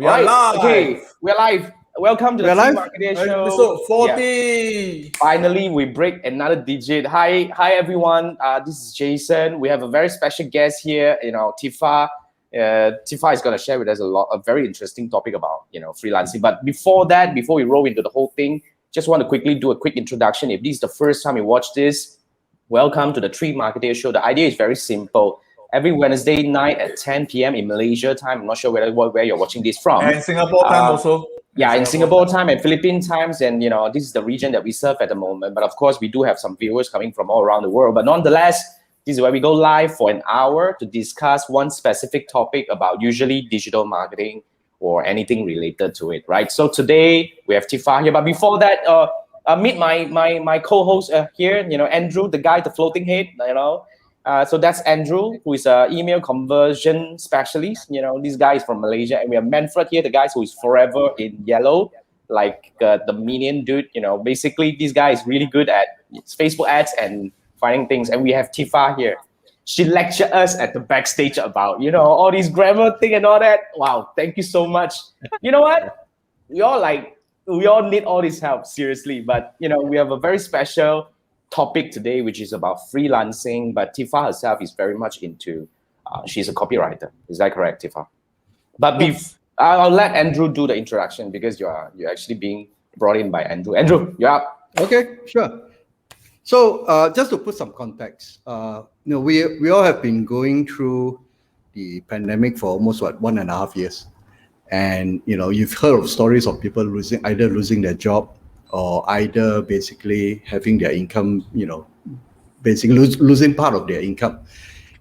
We are live. Okay, we're live. Welcome to the Marketeers show. Episode 40. Yeah. Finally, we break another digit. Hi, everyone. This is Jason. We have a very special guest here. Tifa. Tifa is going to share with us a very interesting topic about freelancing. But before we roll into the whole thing, just want to quickly do a quick introduction. If this is the first time you watch this, welcome to the Marketeers show. The idea is very simple. Every Wednesday night at 10 p.m. in Malaysia time. I'm not sure where you're watching this from. And Singapore time also. Yeah, in Singapore time and Philippine times. And, this is the region that we serve at the moment. But of course, we do have some viewers coming from all around the world. But nonetheless, this is where we go live for an hour to discuss one specific topic about usually digital marketing or anything related to it, right? So today we have Tifa here. But before that, meet my co-host here, Andrew, the guy, the floating head, So that's Andrew, who is an email conversion specialist. This guy is from Malaysia. And we have Manfred here, the guy who is forever in yellow, like the minion dude. Basically, this guy is really good at Facebook ads and finding things. And we have Tifa here. She lectured us at the backstage about, all these grammar thing and all that. Wow, thank you so much. You know what? We all need all this help, seriously. But, we have a very special topic today, which is about freelancing, but Tifa herself is very much into, she's a copywriter. Is that correct, Tifa? But I'll let Andrew do the introduction because you're actually being brought in by Andrew. Andrew, you're up. Okay, sure. So just to put some context, we all have been going through the pandemic for almost 1.5 years. And, you've heard of stories of people either losing their job or either basically having their income, basically losing part of their income.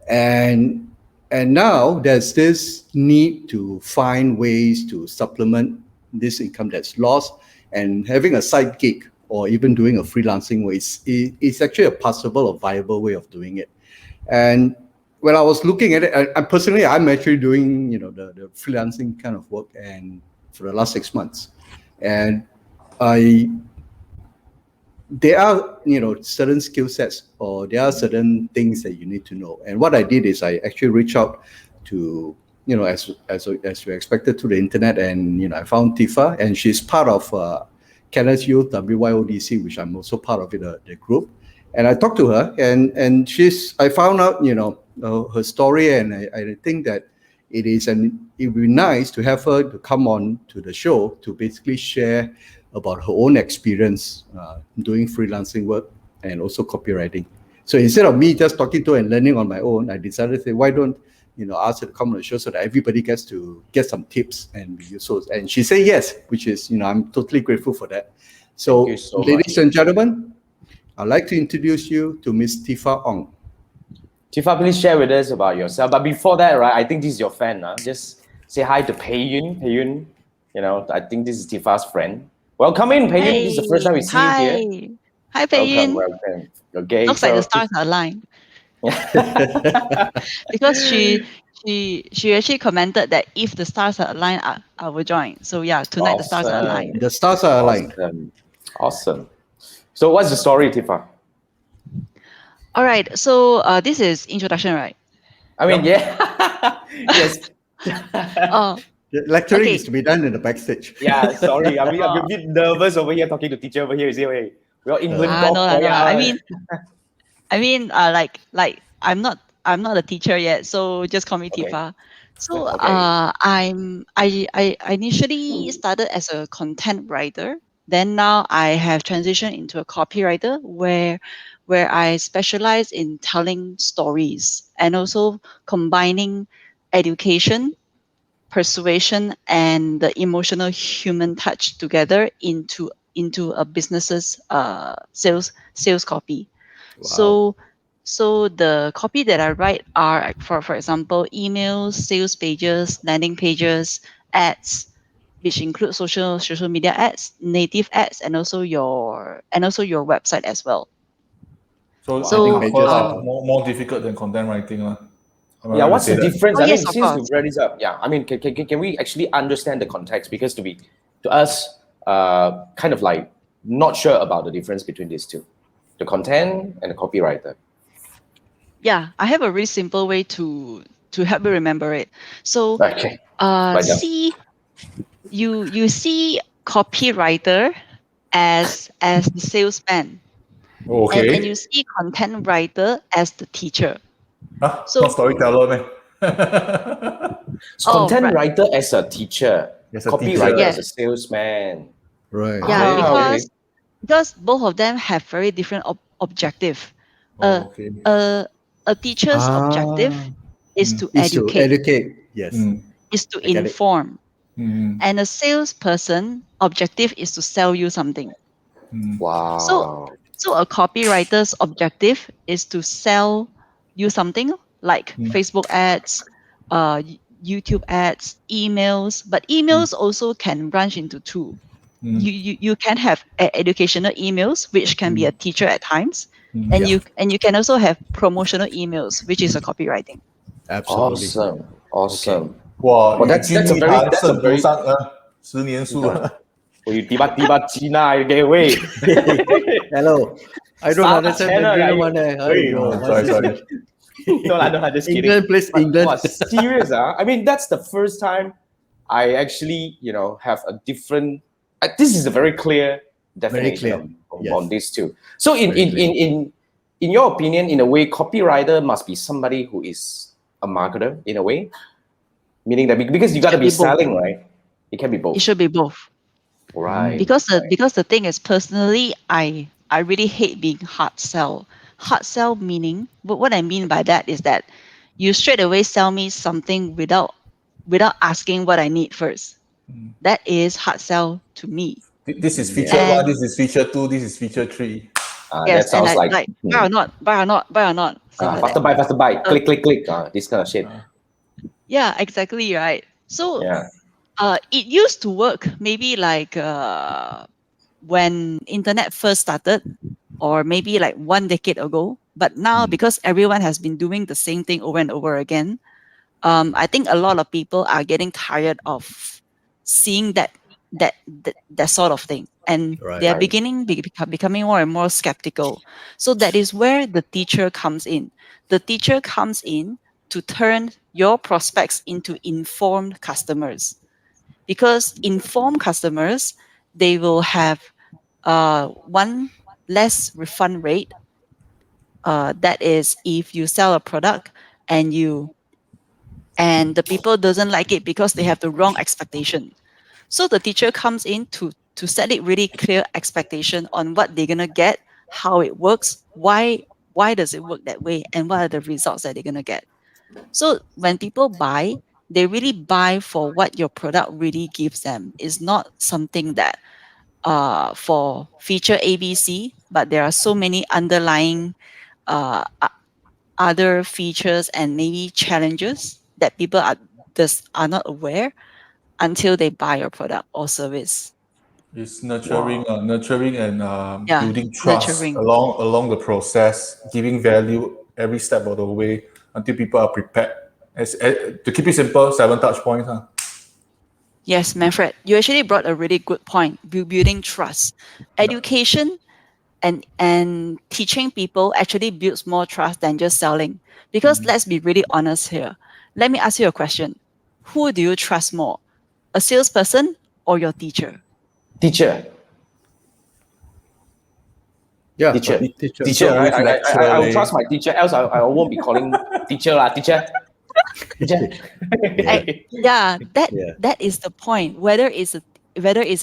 And now there's this need to find ways to supplement this income that's lost, and having a side gig or even doing a freelancing way is actually a possible or viable way of doing it. And when I was looking at it, I'm actually doing, the freelancing kind of work and for the last 6 months. And there are, certain skill sets or there are certain things that you need to know. And what I did is I actually reached out to, as we expected, to the internet, and I found Tifa, and she's part of Canada's Youth WYODC, which I'm also part of the group. And I talked to her, and I found out, her story, and I think that it would be nice to have her to come on to the show to basically share about her own experience doing freelancing work and also copywriting. So instead of me just talking to her and learning on my own, I decided to say, why don't ask her to come on the show so that everybody gets to get some tips and be useful. And she said yes, which is, I'm totally grateful for that. So ladies and gentlemen, I'd like to introduce you to Miss Tifa Ong. Tifa, please share with us about yourself. But before that, right, I think this is your fan. Just say hi to Pei Yun. Pei Yun, I think this is Tifa's friend. Welcome in, Pei Yun. This is the first time we see you here. Hi, Pei Yun. Welcome. Okay. Looks like the stars are aligned. Because she actually commented that if the stars are aligned, I will join. So yeah, tonight the stars are aligned. The stars are aligned. Awesome. So what's the story, Tifa? All right. So this is introduction, right? I mean, yeah. Yes. The lecturing is to be done in the backstage. Yeah, sorry. I'm a bit nervous over here talking to teacher over here. Is it? We're England. No. I mean, I'm not a teacher yet, so just call me Tifa. So I initially started as a content writer. Then now I have transitioned into a copywriter where I specialize in telling stories and also combining education, persuasion, and the emotional human touch together into a business's sales copy. Wow. So the copy that I write are, for example, emails, sales pages, landing pages, ads, which include social media ads, native ads, and also your website as well. So I think more difficult than content writing. Yeah, what's the difference? I mean, yes, since you brought this up, I mean, can we actually understand the context? Because to us, kind of like not sure about the difference between these two, the content and the copywriter. Yeah, I have a really simple way to help you remember it. So, Okay. you see copywriter as the salesman, Okay. and you see content writer as the teacher. Huh? So Not storyteller, man. Content right, writer as a teacher, As a copywriter teacher. as a yes, salesman. Right. yeah, Right. Okay. because both of them have very different objective. Oh, Uh, okay. a teacher's objective Ah, is to is to educate, educate. Yes, Mm, is to I get it. inform, mm, and a salesperson objective is to sell you something. mm, So Wow. so a copywriter's objective is to sell you something like mm, Facebook ads, YouTube ads, emails. But mm, emails also can branch into two. mm, You can have educational emails, which can be mm, a teacher at times, mm. and Yeah. you can also have promotional emails, which is a copywriting. absolutely. Awesome. Okay. Awesome. 哇， Well, 语 that's 金 that's a 一 very 谈 that's a 胜读 very 10年书了。well, you tiba-tiba China, you get away. Hello. I don't Start understand channel, Mandarin you- one. Wait. Aiyo, Oh, what's sorry, this? sorry. No, no, just kidding. England, please, But, England. wow, serious, huh? I mean, that's the first time I actually, have a different. This is a very clear definition clear. Yes. on these two. So, in Very in, clear. in in your opinion, in a way, copywriter must be somebody who is a marketer in a way, meaning that because you got to Should be be both. selling, right? It can be both, It should be both. right? Because the thing is, personally, I really hate being hard sell. Hard sell meaning, what I mean by that is that you straight away sell me something without asking what I need first. That is hard sell to me. This is feature Yeah. 1, And this is feature 2, this is feature 3. yes, That sounds and like, like buy or not, buy or not, buy or not. Stuff like faster that. buy, click, click, click. This kind of shit. Yeah, exactly right. So Yeah. it used to work maybe like when internet first started, or maybe like 1 decade ago. But now, because everyone has been doing the same thing over and over again, I think a lot of people are getting tired of seeing that sort of thing, and Right. they are Right. becoming more and more skeptical. So that is where the teacher comes in. The teacher comes in to turn your prospects into informed customers, because informed customers, they will have one less refund rate. That is, if you sell a product and the people doesn't like it because they have the wrong expectation. So the teacher comes in to set it really clear expectation on what they're gonna get, how it works, why does it work that way, and what are the results that they're gonna get. So when people buy, they really buy for what your product really gives them. It's not something that for feature ABC, but there are so many underlying other features and maybe challenges that people are not aware until they buy your product or service. It's nurturing, nurturing and Yeah, building trust nurturing. along the process, giving value every step of the way until people are prepared. To keep it simple, 7 touch points. Huh? Yes, Manfred, you actually brought a really good point. Building trust, education, and teaching people actually builds more trust than just selling. Because let's be really honest here. Let me ask you a question: who do you trust more, a salesperson or your teacher? Teacher. Yeah. Teacher. Teacher. Teacher, right? Always I will lecturer, trust my teacher, else I won't be calling teacher lah. Teacher. Teacher. Yeah, Yeah. that is the point. Whether it's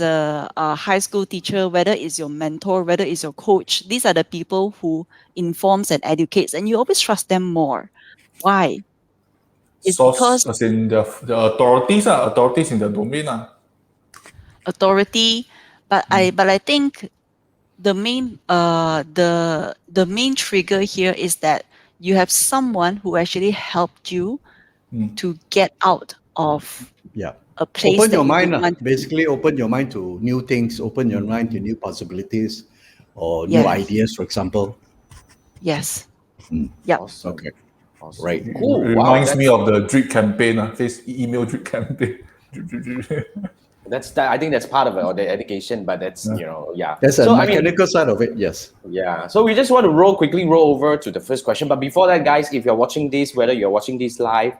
a high school teacher, whether it's your mentor, whether it's your coach, these are the people who informs and educates, and you always trust them more. Why? It's source because as in the authorities, authorities in the domain. authority, but I think the main the main trigger here is that you have someone who actually helped you to get out of Yeah. a place Open that your you mind. don't want to be. Basically, open your mind to new things, open your mind to new possibilities or new Yes. ideas, for example. Yes. Yep. Awesome. Okay. Awesome. Right. Cool. It Wow. reminds me of the drip campaign, email drip campaign. I think that's part of it, or the education, but that's yeah. That's a So, I mean, mechanical side of it. Yes. yeah. So we just want to quickly roll over to the first question. But before that, guys, if you're watching this, whether you're watching this live,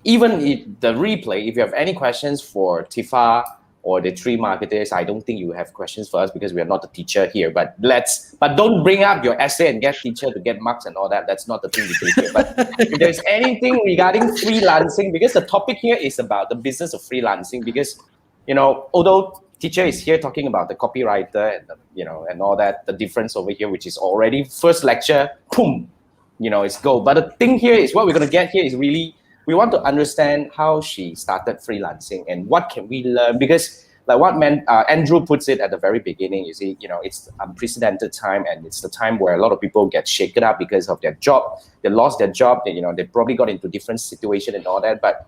even the replay, if you have any questions for Tifa or the three marketers, I don't think you have questions for us because we are not the teacher here. But don't bring up your essay and get teacher to get marks and all that. That's not the thing we do here. But if there's anything regarding freelancing, because the topic here is about the business of freelancing, because although teacher is here talking about the copywriter and and all that, the difference over here, which is already first lecture, boom, it's go. But the thing here is what we're gonna get here is really we want to understand how she started freelancing and what can we learn, because like what Andrew puts it at the very beginning, you see, it's unprecedented time, and it's the time where a lot of people get shaken up because of their job. They lost their job. They probably got into different situation and all that. But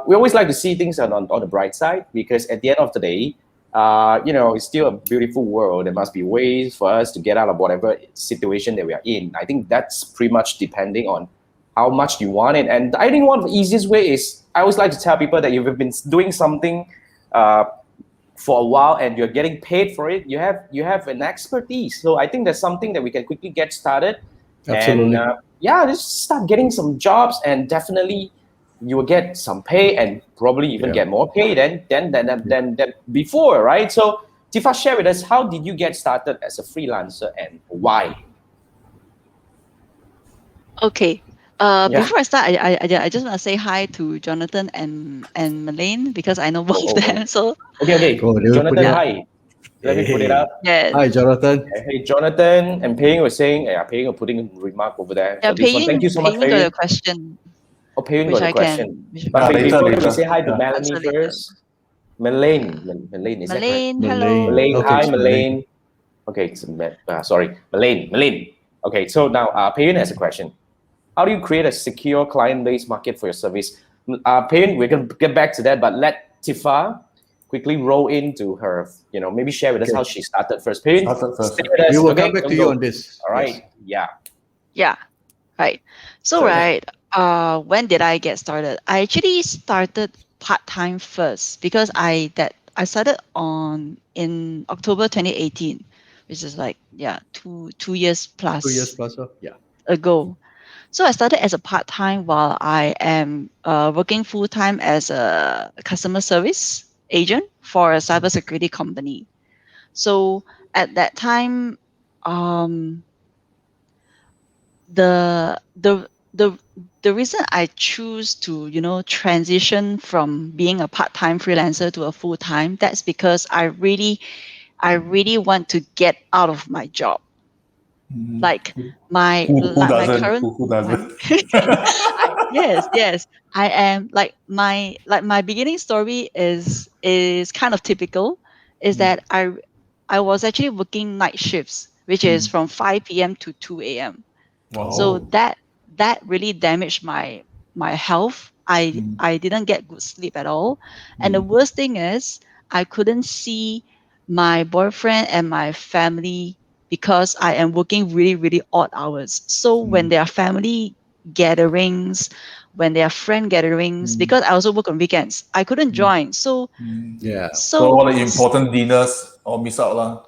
we always like to see things on the bright side, because at the end of the day, it's still a beautiful world. There must be ways for us to get out of whatever situation that we are in. I think that's pretty much depending on how much you want it. And I think one of the easiest way is, I always like to tell people that if you've been doing something for a while and you're getting paid for it, you have an expertise. So I think that's something that we can quickly get started. Absolutely. And just start getting some jobs, and definitely you will get some pay, and probably even get more pay than before, right? So Tifa, share with us, how did you get started as a freelancer and why? Okay. Before I start, I just want to say hi to Jonathan and Malaine, because I know both of them. So Okay. Oh, they will put Jonathan, it up. hi. Let me put it up. yes, Hi, Jonathan. Hey, Jonathan and Pei Ying were saying, Pei Ying were putting a remark over there yeah, for this one. Thank you so much, Paying Pei got Ying. a question, Oh, Pei Ying which got a I question. can But later, before that, we later. say hi to Yeah. Melanie answer later. first. Malaine, is that correct? Malaine, hello. Malaine, Okay, hi, it's Malaine. Okay, it's sorry, Malaine. Okay, so now Pei Ying has a question. How do you create a secure client-based market for your service? Pei Ying, we're going to get back to that, but let Tifa quickly roll into her, maybe share with us Okay. how she started first. Pei Ying, Started first. stay with us. We will Okay, come back don't to you go. on this. All right, Yes. yeah. Yeah, right. So Sure. right, when did I get started? I actually started part-time first, because I started in October 2018, which is like 2 years 2 years plus plus, yeah. ago. So I started as a part-time while I am working full-time as a customer service agent for a cybersecurity company. So at that time, um, the the the the reason I choose to transition from being a part-time freelancer to a full-time, that's because I really want to get out of my job. Like my Who like my doesn't? current Who full-time. doesn't? Yes. I am like my beginning story is kind of typical, is that I was actually working night shifts, which is from 5 p.m. to 2 a.m. So Wow. that really damaged my health. I didn't get good sleep at all. And the worst thing is, I couldn't see my boyfriend and my family, because I am working really, really odd hours. So when there are family gatherings, when there are friend gatherings, because I also work on weekends, I couldn't join. So Yeah. So so all the important dinners all miss out lah.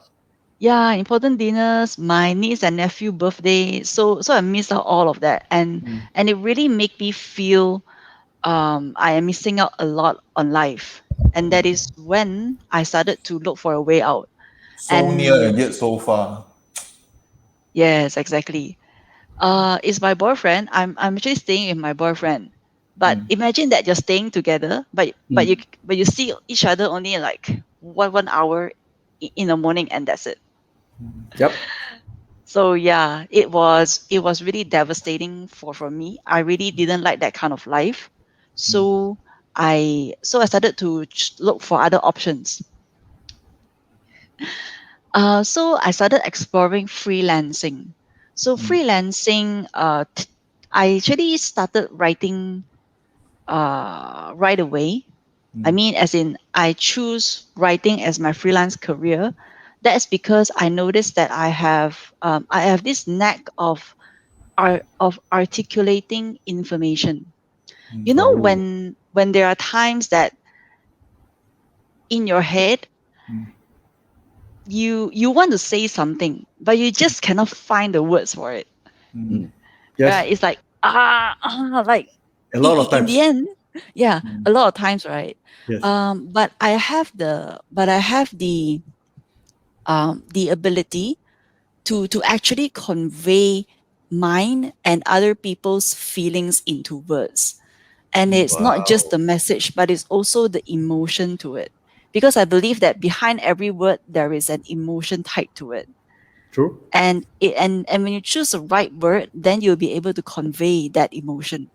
yeah, important dinners, my niece and nephew birthday. So I missed out all of that, and it really made me feel I am missing out a lot on life. And that is when I started to look for a way out. So near and And yet so far. yes, exactly. It's my boyfriend. I'm actually staying with my boyfriend. But imagine that you're staying together, but you see each other only like one hour in the morning, and that's it. Yep. So yeah, it was really devastating for me. I really didn't like that kind of life. So I started to look for other options. So I started exploring freelancing. So freelancing, I actually started writing right away. I mean, as in, I choose writing as my freelance career. That's because I noticed that I have this knack of articulating information. Oh. When there are times that in your head you want to say something, but you just cannot find the words for it. Yes. Right? It's like like A lot of in the times. end, Yeah, a lot of times, right? Yes. But I have the ability to actually convey mine and other people's feelings into words. And it's not just the Wow. message, but it's also the emotion to it. Because I believe that behind every word there is an emotion tied to it. True. And when you choose the right word, then you'll be able to convey that emotion.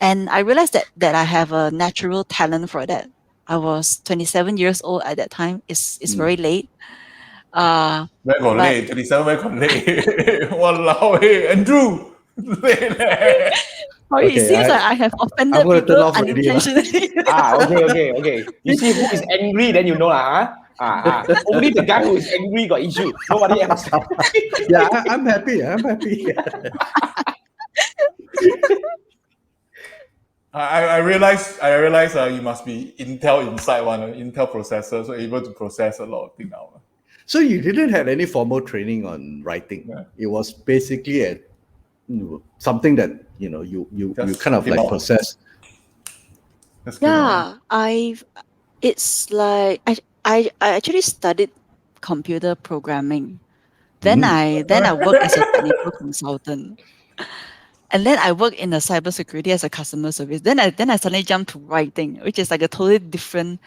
And I realized that I have a natural talent for that. I was 27 years old at that time. It's very late. Uh, Where got but late? 27, where got late? Walao, hey, Andrew! Late leh. sorry, it Okay, seems like I have I'm offended going to turn people off already lah. unintentionally. Okay. You see who is angry, then you know lah. Only the guy who is angry got issue. Nobody else. Yeah, I'm happy. I'm happy. I realize you must be Intel inside one, Intel processor, so able to process a lot of things now. So you didn't have any formal training on writing. Yeah. It was basically something that you Just kind of came like out. process. Just came out. Yeah, it's like I actually studied computer programming. Then I work as a technical consultant. And then I work in the cybersecurity as a customer service. Then I suddenly jump to writing, which is like a totally different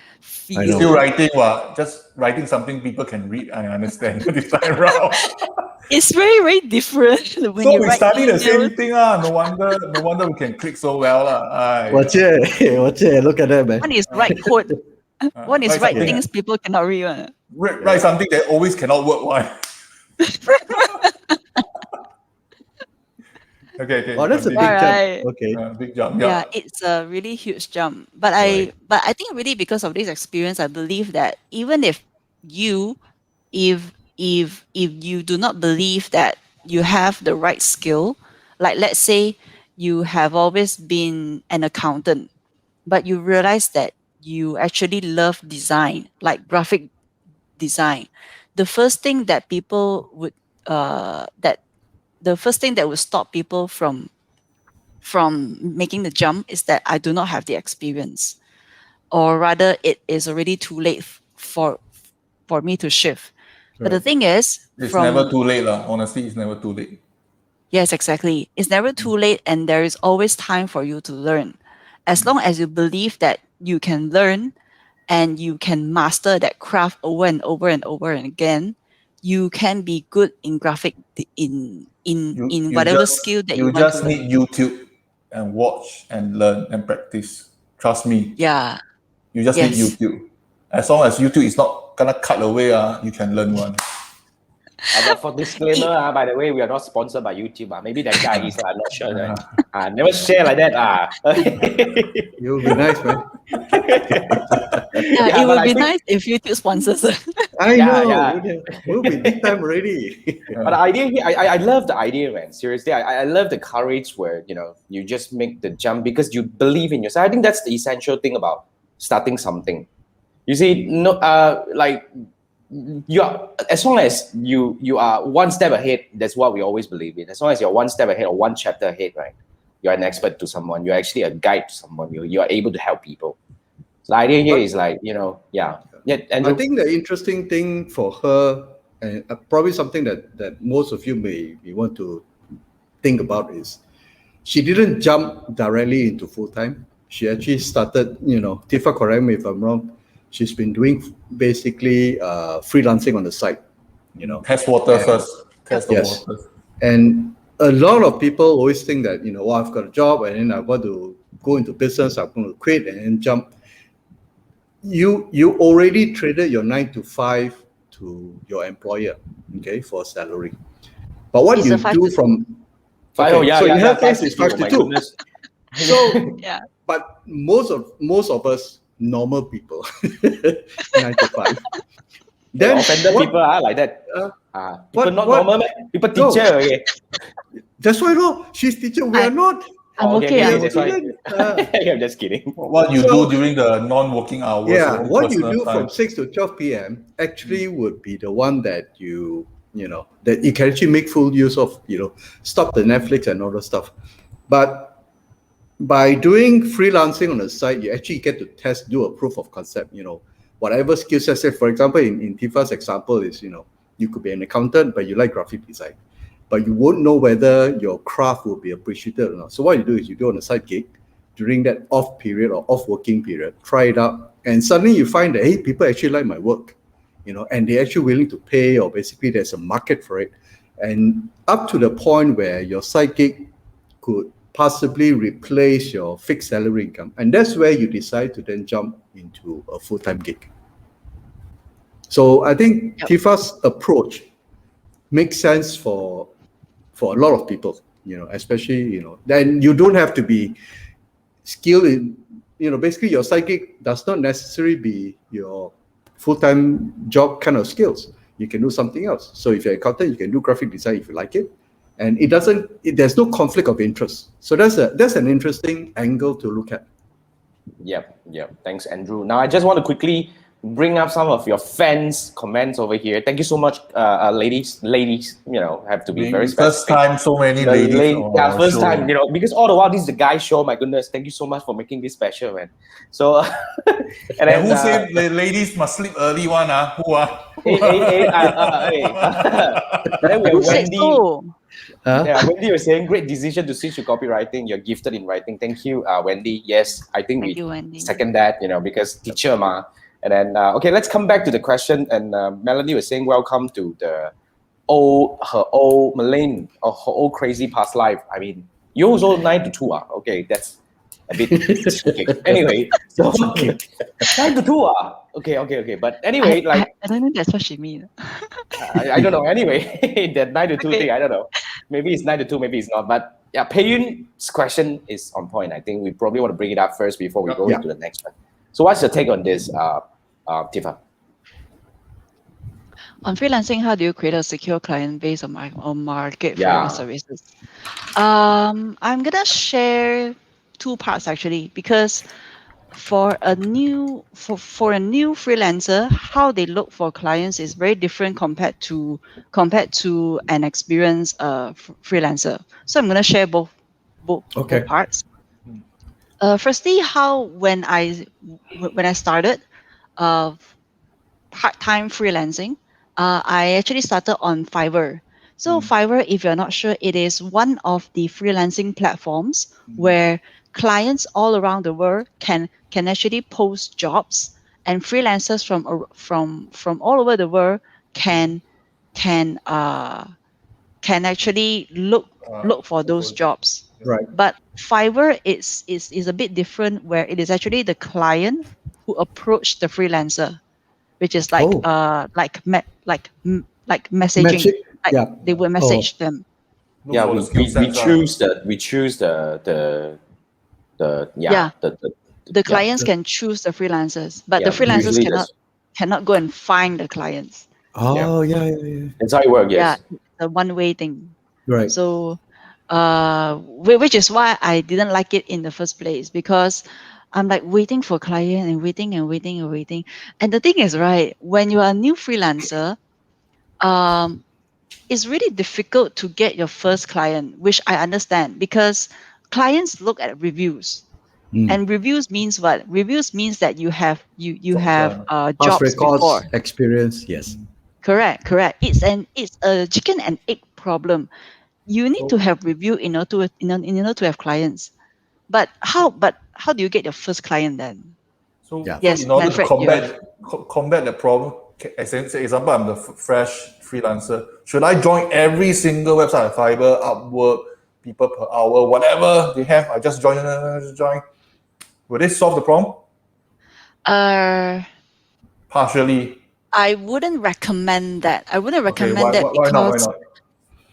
I You're know. still field. writing, what? Just writing something people can read. I understand this time around. It's very, very different when So you we write study the emails. same thing, ah. No wonder we can click so well, lah. Watch it. Look at that, man. One is write code, one is Write write something, Yeah. things people cannot read. One. write something that always cannot work. Why? Okay. Oh, that's a Continue. big jump. Alright. Okay. Big jump. Yeah, Yeah. it's a really huge jump. But Right. I think really because of this experience, I believe that even if you if you do not believe that you have the right skill, like let's say you have always been an accountant, but you realize that you actually love design, like graphic design. The first thing that people would that the first thing that would stop people from making the jump is that I do not have the experience, or rather, it is already too late for me to shift. But the Right. thing is, It's never from too late, lah. Honestly, it's never too late. yes, exactly, it's never too late, and there is always time for you to learn, as long as you believe that you can learn and you can master that craft over and over and over and again. You can be good in in whatever skill that you You want to just learn. need YouTube and watch and learn and practice. Trust me. Yeah. You just need Yes. YouTube. As long as YouTube is not gonna cut away, you can learn one. But for disclaimer, by the way, we are not sponsored by YouTube. Maybe that guy is, I'm not sure. Never share like that. You'll be nice, man. Yeah, it but would I be think- nice if YouTube sponsors us. I Yeah, know. yeah. We'll be big time already. But the idea here, I love the idea, man. Seriously, I love the courage where you just make the jump because you believe in yourself. I think that's the essential thing about starting something. You see, like you are, as long as you are one step ahead. That's what we always believe in. As long as you're one step ahead or one chapter ahead, right? You're an expert to someone. You're actually a guide to someone. You are able to help people. So the idea here is like yeah. And I think the interesting thing for her, and probably something that most of you may want to think about, is she didn't jump directly into full time. She actually started, Tifa, correct me if I'm wrong. She's been doing basically freelancing on the side, Test water Yeah. first. Test the Yes. waters. And a lot of people always think that, I've got a job and then I want to go into business, I'm going to quit and then jump. You already traded your 9 to 5 to your employer, okay, for salary. But what It's you a 5 do to 2. from Oh, yeah, so yeah, in yeah, her case it's 5 oh to my 2. goodness. So Yeah. but most of us normal people 9 to 5. Then offended what- people like that. People not what- normal, man. People No. teacher. Okay. That's why she's teacher, we are not. I'm okay. We I'm are that's why. student. I'm just kidding. What you do during the non-working hours? Yeah, your own what you personal do time. from 6 to 12 p.m. actually would be the one that that you can actually make full use of, stop the Netflix and all that stuff. But by doing freelancing on the side, you actually get to do a proof of concept, whatever skill set. Say, for example, in Tifa's example is, you could be an accountant, but you like graphic design, but you won't know whether your craft will be appreciated or not. So what you do is you do on a side gig during that off period or off working period, try it out, and suddenly you find that, hey, people actually like my work, and they're actually willing to pay, or basically there's a market for it. And up to the point where your side gig could possibly replace your fixed salary income. And that's where you decide to then jump into a full-time gig. So I think Tifa's approach makes sense for a lot of people, especially, then you don't have to be skilled in, basically your side gig does not necessarily be your full-time job kind of skills. You can do something else. So if you're an accountant, you can do graphic design if you like it. And there's no conflict of interest. So that's an interesting angle to look at. Yep. Thanks, Andrew. Now, I just want to quickly bring up some of your fans' comments over here. Thank you so much, ladies. Ladies, have to be very specific. First time, so many ladies. First time, because all the while this is the guy show. My goodness, thank you so much for making this special, man. So, and then who said the ladies must sleep early? One, who are? Then we have Wendy. So? Wendy was saying, great decision to switch to copywriting. You're gifted in writing. Thank you, Wendy. Yes, I think we second that, because teacher ma. And then, okay, let's come back to the question. And Melanie was saying, welcome to her old Malayan or her old crazy past life. I mean, you also 9 to 2. Okay, that's a bit okay. Anyway, so 9 to 2. Okay. But anyway, I don't know that's what she means. I don't know. Anyway, that 9 to 2 thing, I don't know. Maybe it's 9 to 2, maybe it's not. But yeah, Pei-Yun's question is on point. I think we probably want to bring it up first before we go into the next one. So what's your take on this, Tifa? On freelancing, how do you create a secure client base on market for your services? I'm gonna share 2 parts actually, because for a new freelancer, how they look for clients is very different compared to an experienced freelancer. So I'm gonna share both parts. Firstly, when I started part-time freelancing, I actually started on Fiverr. So Fiverr, if you're not sure, it is one of the freelancing platforms where clients all around the world can actually post jobs, and freelancers from all over the world can actually look for those jobs. Right. But Fiverr is a bit different, where it is actually the client who approached the freelancer, which is like messaging. They will message them. Yeah, we choose the clients can choose the freelancers, but the freelancers cannot go and find the clients. Yeah. That's how it works. Yes. Yeah, the one-way thing. Right. So, which is why I didn't like it in the first place, because I'm like waiting for client and waiting. And the thing is, right, when you are a new freelancer, it's really difficult to get your first client, which I understand, because clients look at reviews. And reviews means what? Reviews means that you have jobs records, before. Experience, yes. Correct. It's a chicken and egg problem. You need to have review in order to have clients. But how do you get your first client then? So, yes, in order Manfred, to combat the problem, as an example, I'm the fresh freelancer. Should I join every single website, Fiverr, Upwork, people per hour, whatever they have? I just join. Will this solve the problem? Partially. I wouldn't recommend that. Why not?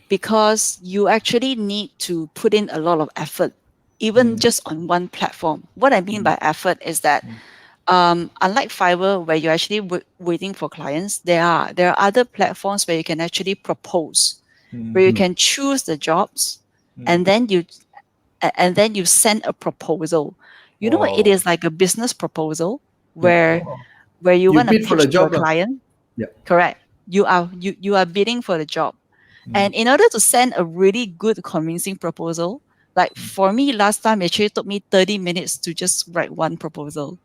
Because you actually need to put in a lot of effort, even just on one platform. What I mean by effort is that unlike Fiverr, where you're actually waiting for clients, there are other platforms where you can actually propose, where you can choose the jobs, and then you send a proposal. It is like a business proposal where you want to pitch to a client. Yeah. Correct. You are bidding for the job. And in order to send a really good, convincing proposal, Like for me, last time it actually took me 30 minutes to just write one proposal.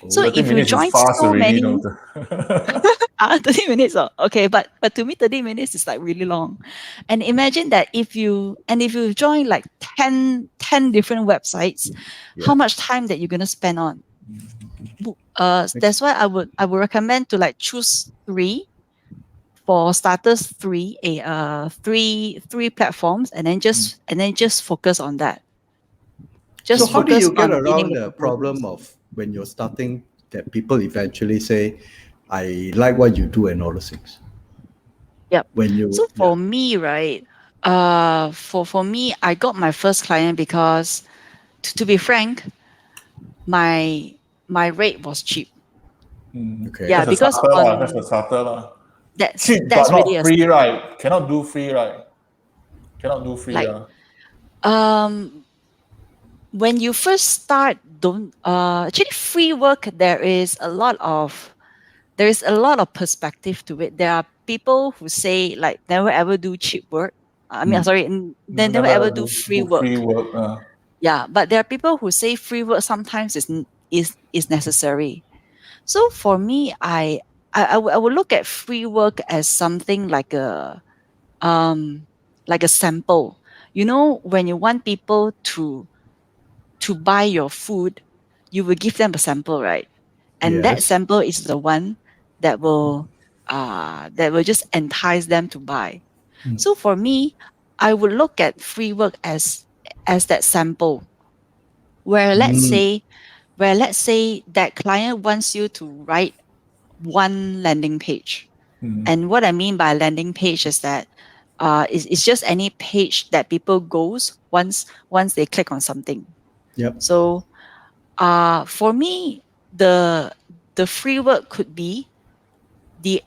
So 30 if you minutes is join fast so already, many, you know. 30 minutes, okay, but to me 30 minutes is like really long. And imagine that if you join like 10 different websites, how Yeah. much time that you're going to spend on. That's why I would recommend to like choose 3 for starters, 3 platforms, and then just focus on that. So Just how do focus you get on winning around the the proposals. problem of when you're starting that people eventually say, I like what you do and all those things? Yep. When you, So for me, right, for me, I got my first client because, to be frank, my rate was cheap. okay. Yeah, That's a because starter lah. That's a on starter lah. that's Cheap but really not a free, starter. right? Cannot do free, right? Cannot do free, Like when you first start, don't actually free work. There is a lot of perspective to it. There are people who say like never ever do cheap work. I mean, sorry, they never ever Never do free do free work. work. Yeah, but there are people who say free work sometimes is necessary. So for me, I would look at free work as something like a sample. You know, when you want people to buy your food, you will give them a sample, right? And that Yes. sample is the one that will just entice them to buy. So for me, I would look at free work as that sample where let's say that client wants you to write one landing page. And what I mean by landing page is that it's just any page that people goes once they click on something. Yep. So for me, the free work could be the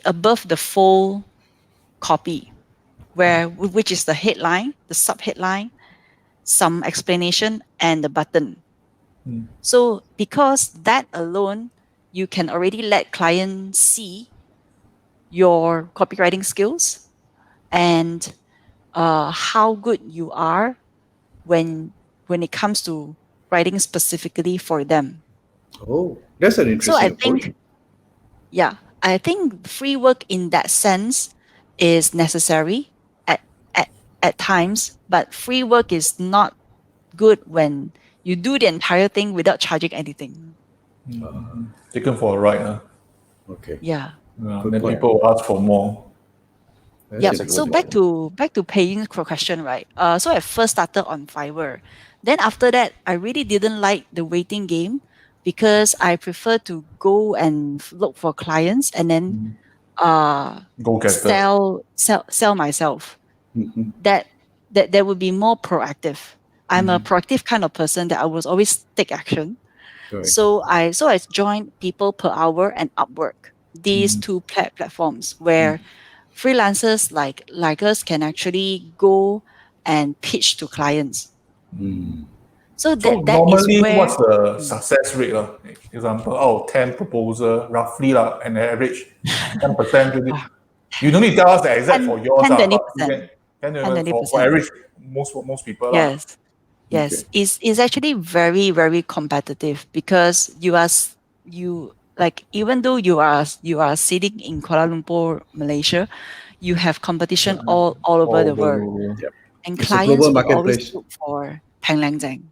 above the fold copy, which is the headline, the subheadline, some explanation, and the button. So because that alone, you can already let clients see your copywriting skills and how good you are when it comes to writing specifically for them. Oh, that's an So interesting approach. I think free work in that sense is necessary at at, at times, but free work is not good when you do the entire thing without charging anything. Taken for a ride. Okay. Yeah. Good Then point. people will ask for more. That's Yep. That's a good So interesting. back to paying question, right? So I first started on Fiverr. Then after that, I really didn't like the waiting game because I prefer to go and look for clients and then Go getter. sell myself. Mhm. That would be more proactive. I'm a Mm-hmm. proactive kind of person that I was always take action. Correct. So I joined People Per Hour and Upwork, these two platforms where freelancers like us can actually go and pitch to clients. Mm. So So that is normally, where what's the success rate? Example, out of 10 proposal, roughly an average 10%. ah, You don't need to tell us the exact 10, for yours, 10 but you 20%. can 10 10 for 20%. average most people. Yes. Okay. Yes. Is actually very, very competitive because you like even though you are sitting in Kuala Lumpur, Malaysia, you have competition all over the world. Yep. And It's a global clients will always marketplace. look for Penglangzang.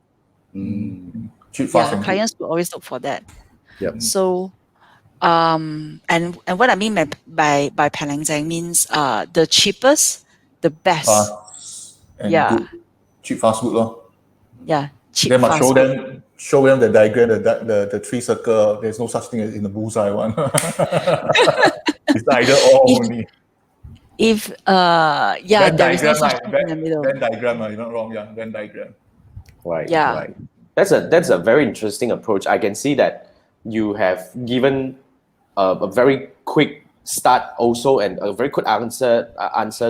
Mm. Cheap, fast, Yeah, and good. clients will always look for that. Yep. So and what I mean by Penglangzang means the cheapest, the best. Fast and Yeah. good. Cheap, fast, good. Yeah. Cheap, Then must fast, good. show them the diagram, the three circle. There's no such thing as in the bullseye one. It's either or If only. yeah, Venn there is no diagram, such right? thing in the middle. Venn diagram, you're not wrong. Yeah, Venn diagram. Right, Yeah. right. That's a very interesting approach. I can see that you have given a very quick start also and a very quick answer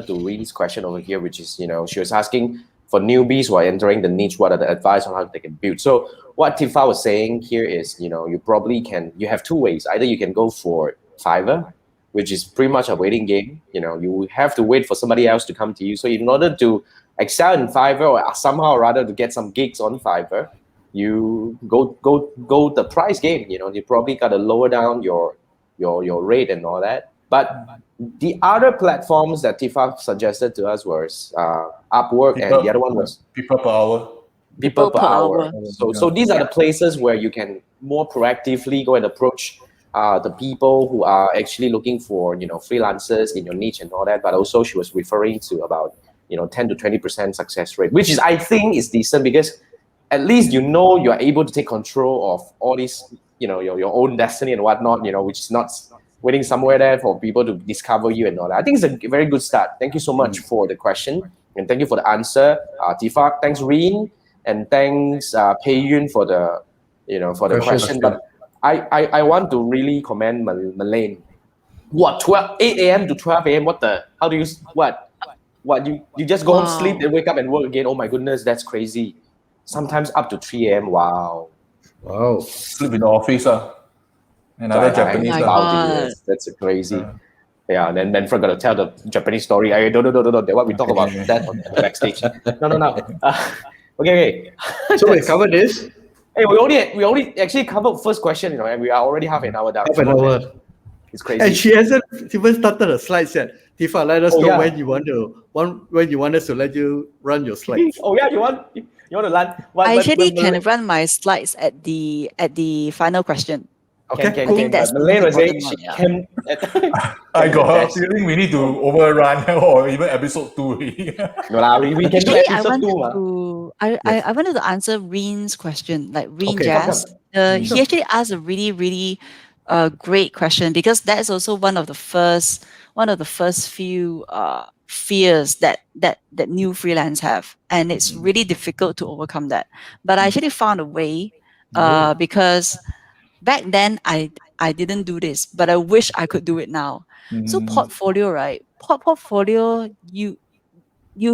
to Reen's question over here, which is, she was asking for newbies who are entering the niche, what are the advice on how they can build. So what Tifa was saying here is, you have two ways. Either you can go for Fiverr, which is pretty much a waiting game. You have to wait for somebody else to come to you. So in order to excel in Fiverr or somehow or rather to get some gigs on Fiverr, you go the price game. You know, you probably got to lower down your rate and all that. But the other platforms that Tifa suggested to us was Upwork, and the other one was people per hour. people per Per hour. hour. So these are the places where you can more proactively go and approach the people who are actually looking for, you know, freelancers in your niche and all that. But also she was referring to about, you know, 10 to 20% success rate, which is, I think, is decent, because at least you know you are able to take control of all this, you know, your own destiny and whatnot, you know, which is not waiting somewhere there for people to discover you and all that. I think it's a very good start. Thank you so much for the question, and thank you for the answer, Tifa. Thanks, Reen, and thanks, Pei Yun, for the, you know, for the question. But I want to really commend Malaine. What, 8 a.m. to 12 a.m. How do you, what you just go home, sleep, and wake up and work again? Oh my goodness, that's crazy. Sometimes up to 3 a.m. Wow. Sleep in the office. Another Japanese. Oh my God. That's crazy. Yeah, and then Manfred got to tell the Japanese story. I don't. What we talk about that on the backstage. No. Okay. So we covered this. Hey, we only actually covered first question, you know, and we are already half an hour down. Half an hour. It's crazy. And she hasn't even started the slides yet. Tifa, let us know yeah. when you want us to let you run your slides. Oh yeah, you want to learn? I actually can run my slides at the final question. Okay, Can, cool. I think that's the Malaine was saying important she one, can. I got a feeling we need to overrun or even episode 2. No lah, we can do Actually, I episode wanted 2. I wanted to answer Reen's question, like Reen Okay. Jazz. He actually asked a really great question, because that's also one of the first few fears that new freelance have, and it's really difficult to overcome that. But I actually found a way, because back then I didn't do this, but I wish I could do it now. So portfolio, right? Portfolio, you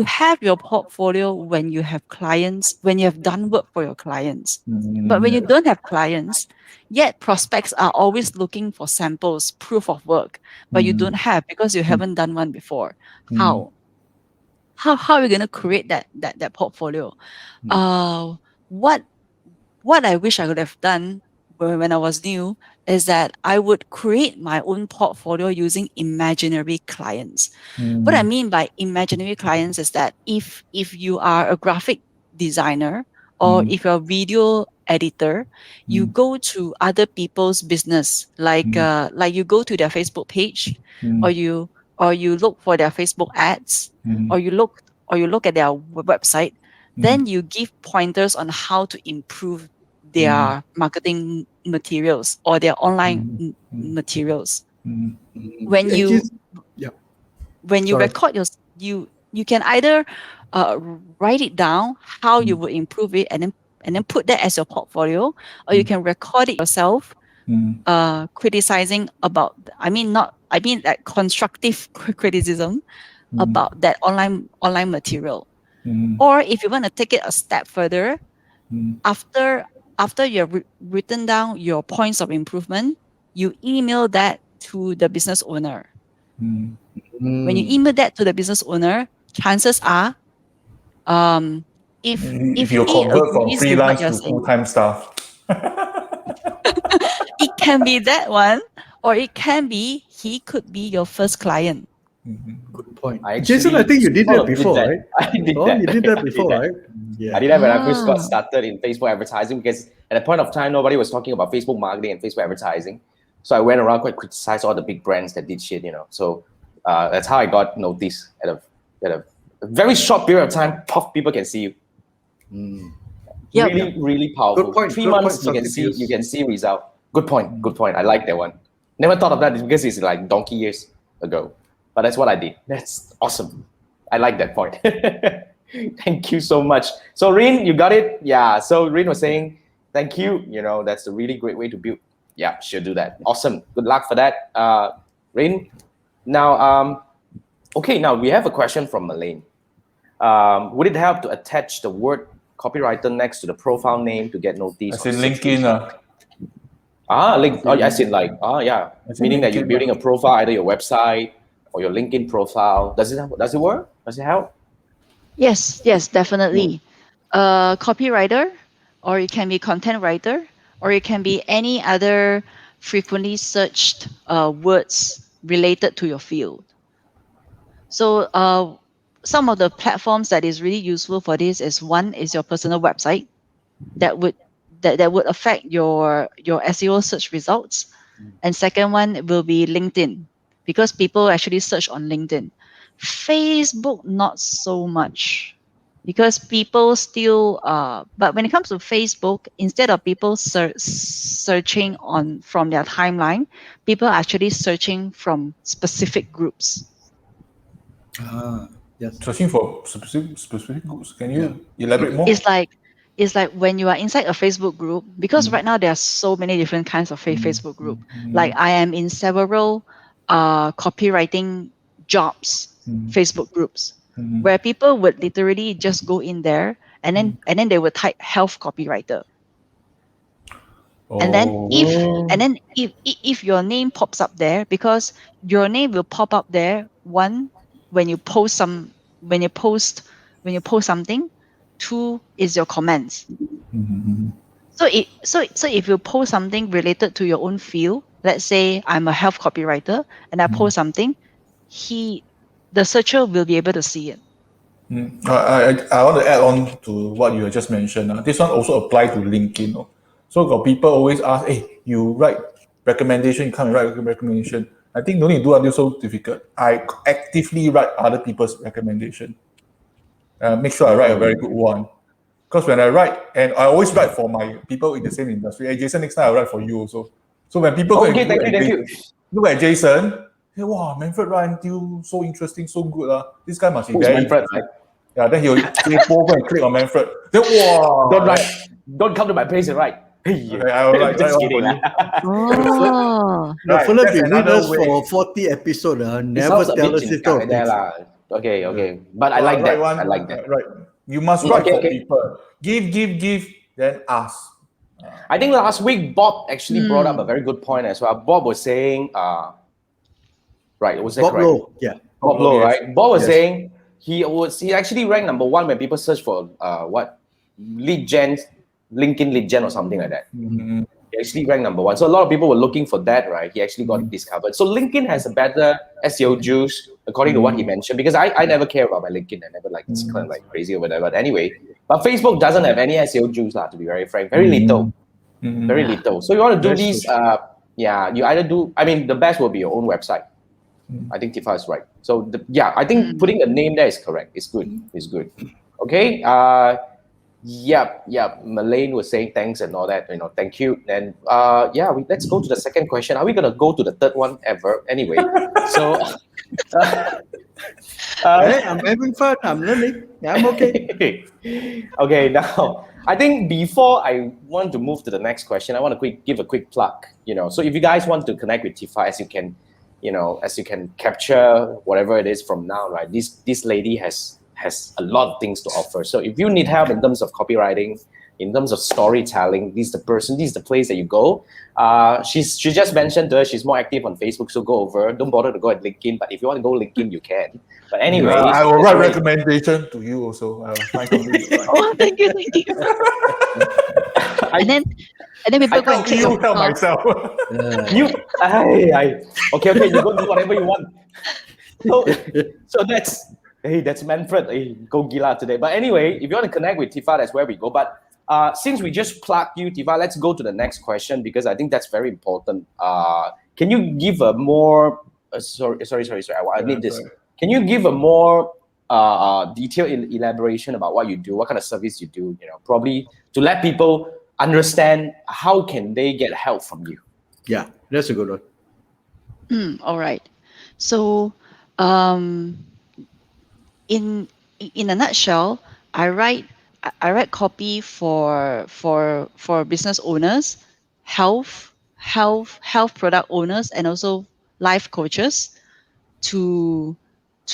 have your portfolio when you have clients, when you have done work for your clients. But when you don't have clients, yet prospects are always looking for samples, proof of work, but you don't have because you haven't done one before. How are you going to create that portfolio? What I wish I could have done when I was new is that I would create my own portfolio using imaginary clients. What I mean by imaginary clients is that if you are a graphic designer, or if you're a video editor, you go to other people's business, like you go to their Facebook page, or you look for their Facebook ads, or you look at their website, then you give pointers on how to improve their marketing materials or their online materials. When you Sorry. record you can either write it down how you would improve it, and then put that as your portfolio, or you can record it yourself, criticizing about, that constructive criticism about that online material. Or if you want to take it a step further, after you've written down your points of improvement, you email that to the business owner. When you email that to the business owner, chances are, if you he convert from agrees with freelance what you're to saying, full-time staff. it can be that one, or it can be he could be your first client. Good point. Actually Jason, I think you did sort that of did before, that. right? I did Oh, that. you did that I before, that. right? Yeah. I did that when I first got Ah. started in Facebook advertising, because at a point of time, nobody was talking about Facebook marketing and Facebook advertising. So I went around quite criticized all the big brands that did shit, you know. So that's how I got noticed at a very short period of time. Puff, people can see you. Yep. Really powerful. Good point, 3 good months point, you can see result. Good point. I like that one. Never thought of that because it's like donkey years ago. But that's what I did. That's awesome. I like that point. Thank you so much. So Rin, you got it? Yeah. So Rin was saying, thank you. You know, that's a really great way to build. Yeah, she'll do that. Awesome. Good luck for that, Rin. Now, okay, now we have a question from Malaine. Would it help to attach the word copywriter next to the profile name to get noticed? As in LinkedIn. As in like, yeah. As in Meaning that you're LinkedIn, building a profile, either your website or your LinkedIn profile. Does it work? Does it help? Yes, yes, definitely. Copywriter, or it can be content writer, or it can be any other frequently searched words related to your field. So some of the platforms that is really useful for this is, one is your personal website that would that would affect your SEO search results. And second one will be LinkedIn, because people actually search on LinkedIn. Facebook, not so much, because people still but when it comes to Facebook, instead of people searching on from their timeline, people are actually searching from specific groups. Yes. Searching for specific groups. Can Yeah. you elaborate more? It's like when you are inside a Facebook group, because Mm, right now there are so many different kinds of mm, Facebook group. Like mm, I am in several copywriting jobs mm, Facebook groups, mm, where people would literally just go in there, and mm. then they would type health copywriter. And then Oh. if your name pops up there, because your name will pop up there, one, when you post when you post something. Two is your comments. Mm, So if you post something related to your own field, let's say I'm a health copywriter and I mm, post something, the searcher will be able to see it. mm. I want to add on to what you have just mentioned. This one also apply to LinkedIn. So got people always ask, hey, you write recommendation, you come and write recommendation. I think no need to do until so difficult. I actively write other people's recommendation. Make sure I write a very good one. Because when I write, and I always write for my people in the same industry. Hey, Jason, next time I write for you also. So when people go Okay, and thank you, thank you. Look at Jason, hey, wow, Manfred write until so interesting, so good. This guy must be Who's very Manfred, interesting. right? Yeah, then he'll go over and click on Manfred. Then, Don't wow. write. Don't come to my place and write. Hey, Okay, I will write just one for kidding. you. Oh, No, Right, Philip, that's been with another us way. for 40 episodes. It Never sounds a tell bit us this sort cincang of there things. lah. Okay, okay. But I So I like write that. one, I like that. right. You must Mm, write okay, for okay. people. Give, then ask. I think last week Bob actually brought up a hmm. very good point as well. Bob was saying, right, was that Bob correct? Lowe, yeah. Bob Problem Lowe, is, right? Bob was Yes. saying he actually ranked number one when people search for what lead gen, LinkedIn lead gen or something like that. mm, He actually ranked number one. So a lot of people were looking for that, right? He actually got it discovered. So LinkedIn has a better SEO juice, according to what he mentioned, because I never care about my LinkedIn. I never like kind of like crazy or whatever. But anyway, but Facebook doesn't have any SEO juice, to be very frank. Very little. Very Yeah. little. So you want to do That's these, true. yeah, you either do, I mean, the best will be your own website. I think Tifa is right. So yeah, I think Mm. putting a name there is correct. It's good. It's good. Okay. Yeah. Malaine was saying thanks and all that. Thank you. And yeah, let's go to the second question. Are we gonna go to the third one ever? Anyway, so Hey, I'm having fun. I'm learning. I'm okay. okay, now I think before I want to move to the next question, I want to give a quick plug. So if you guys want to connect with Tifa, as you can capture whatever it is from now, right? This lady has a lot of things to offer. So if you need help in terms of copywriting, in terms of storytelling, this is the place that you go. She just mentioned to her she's more active on Facebook, so go over. Don't bother to go at LinkedIn, but if you want to go LinkedIn, you can. But anyway, I will that's write very recommendation to you also. I will find something to write. Oh, thank you, thank you. And I, then people I go and tell click you, your tell profile. myself. you, okay, you go do whatever you want. So that's Manfred. Hey, go gila today. But anyway, if you want to connect with Tifa, that's where we go. But since we just plugged you, Tifa, let's go to the next question because I think that's very important. Can you give a more? Sorry. I need this. Sorry. Can you give a more detailed elaboration about what you do, what kind of service you do? Probably to let people understand how can they get help from you. Yeah, that's a good one. All right. So, um, in a nutshell, I write copy for business owners, health product owners, and also life coaches to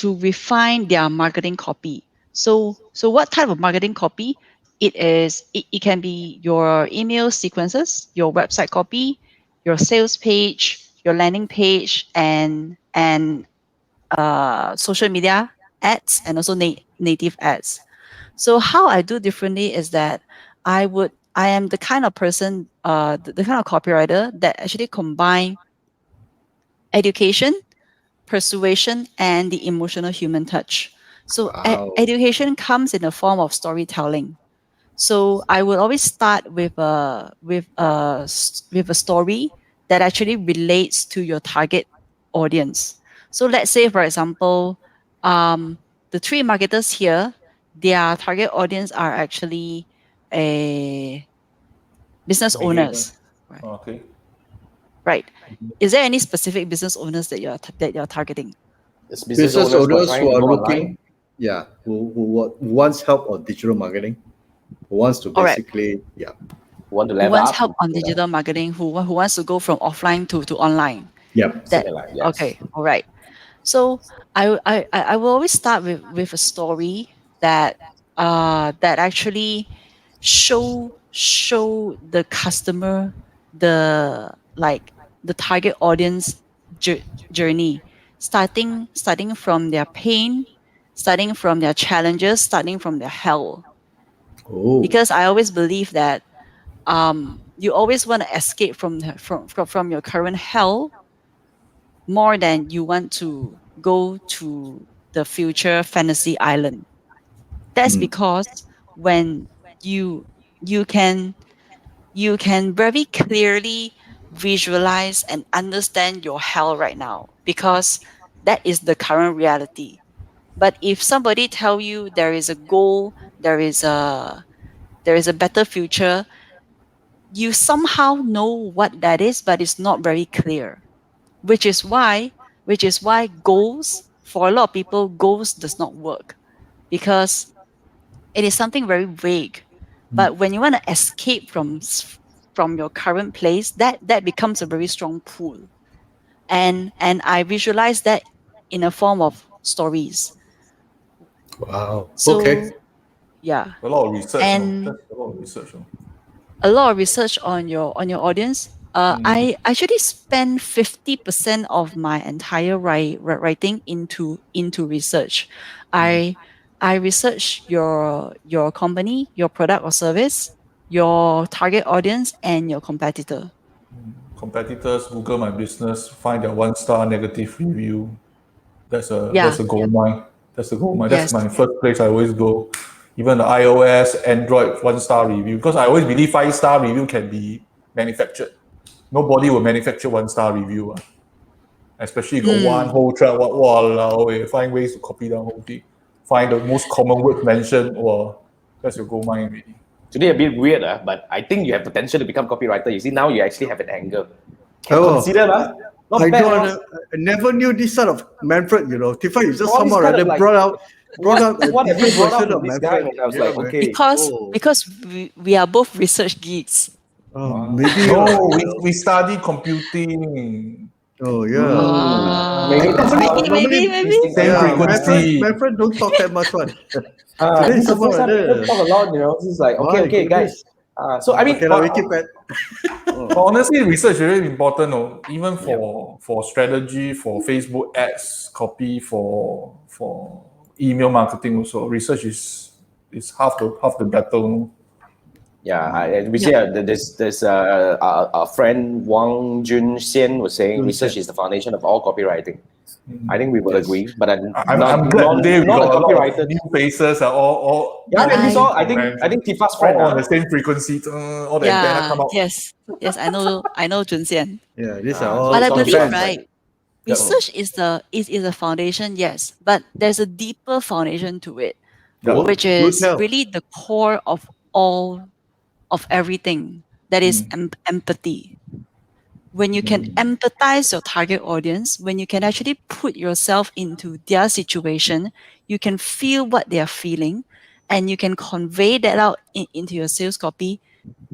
refine their marketing copy. So what type of marketing copy? It can be your email sequences, your website copy, your sales page, your landing page, and social media ads, and also native ads. So how I do differently is that I am the kind of person, the kind of copywriter that actually combine education, persuasion, and the emotional human touch. So Wow. education comes in the form of storytelling. So I will always start with a story that actually relates to your target audience. So let's say, for example, the three marketers here, their target audience are actually a business Beginner. owners, right? Okay. Right. Is there any specific business owners that you're targeting? It's business Business owners who are owners trying who to are go looking, online, yeah, who wants help on digital marketing, who wants to All right. basically, yeah, who want to Who level wants up, help on digital marketing? Who wants to go from offline to online? yep. That similar. Yes. okay. All right. So I will always start with a story that actually show the customer the like the target audience journey, starting from their pain, starting from their challenges, starting from their hell. Oh, Because I always believe that you always want to escape from your current hell more than you want to go to the future fantasy island. That's mm, because when you you can you can very clearly visualize and understand your hell right now because that is the current reality. But if somebody tell you there is a goal, there is a better future, you somehow know what that is, but it's not very clear. Which is why goals, for a lot of people, goals does not work because it is something very vague. mm. But when you want to escape from your current place, that becomes a very strong pull. And I visualize that in a form of stories. Wow. Okay. So yeah. A lot of research, no? And That's a lot of research, no? a lot of research on your audience. I actually spend 50% of my entire writing into research. I I research your company, your product or service, your target audience, and your competitor. Competitors Google my business, find their 1 star negative review. Yeah. That's a gold mine. That's a gold mine. That's Yes. my first place I always go. Even the iOS, Android 1 star review. Because I always believe 5 star review can be manufactured. Nobody will manufacture 1 star review. Especially you got one Mm. whole track, find ways to copy down whole thing. Find the most common words mentioned, well, that's your gold mine already. Today a bit weird, but I think you have potential to become copywriter. You see, now you actually have an angle. Can Oh, consider, not I bad. don't. I never knew this sort of Manfred. Tifa, you just All this somehow or kind of other like, brought out a what have you different brought out version from of this guy? Manfred. And I was Yeah, like, man. okay, Oh, Because we are both research geeks. maybe. No, we study computing. Oh, yeah. maybe that's how Normally, these things Same yeah. happen. frequency. Manfred don't talk that much, one. This Today is the somehow first or time we other. talk a lot, This is like, okay, My okay, guys. goodness. So I mean, Okay, we keep it. But honestly, research is really important. No? Even for strategy, for Facebook ads, copy, for email marketing also. Research is half the battle. No? yeah, we Yep. say there's a friend Wang Jun Xian was saying Jun research Xian. is the foundation of all copywriting. I think we will Yes. agree, but I'm I'm glad today we not got a a lot copywriter. of new faces. All Yeah, But and this I all I think Tifa's friend, all on the same frequency. All the antenna yeah, come out. yes, I know Jun Xian. Yeah, these are so But all I it's all believe, Tifa's defense. friend. right, Yep. research is a foundation, yes, but there's a deeper foundation to it, Yeah. which Do is tell. really the core of all of everything. That is empathy. When you can empathize your target audience, when you can actually put yourself into their situation, you can feel what they are feeling, and you can convey that out into your sales copy.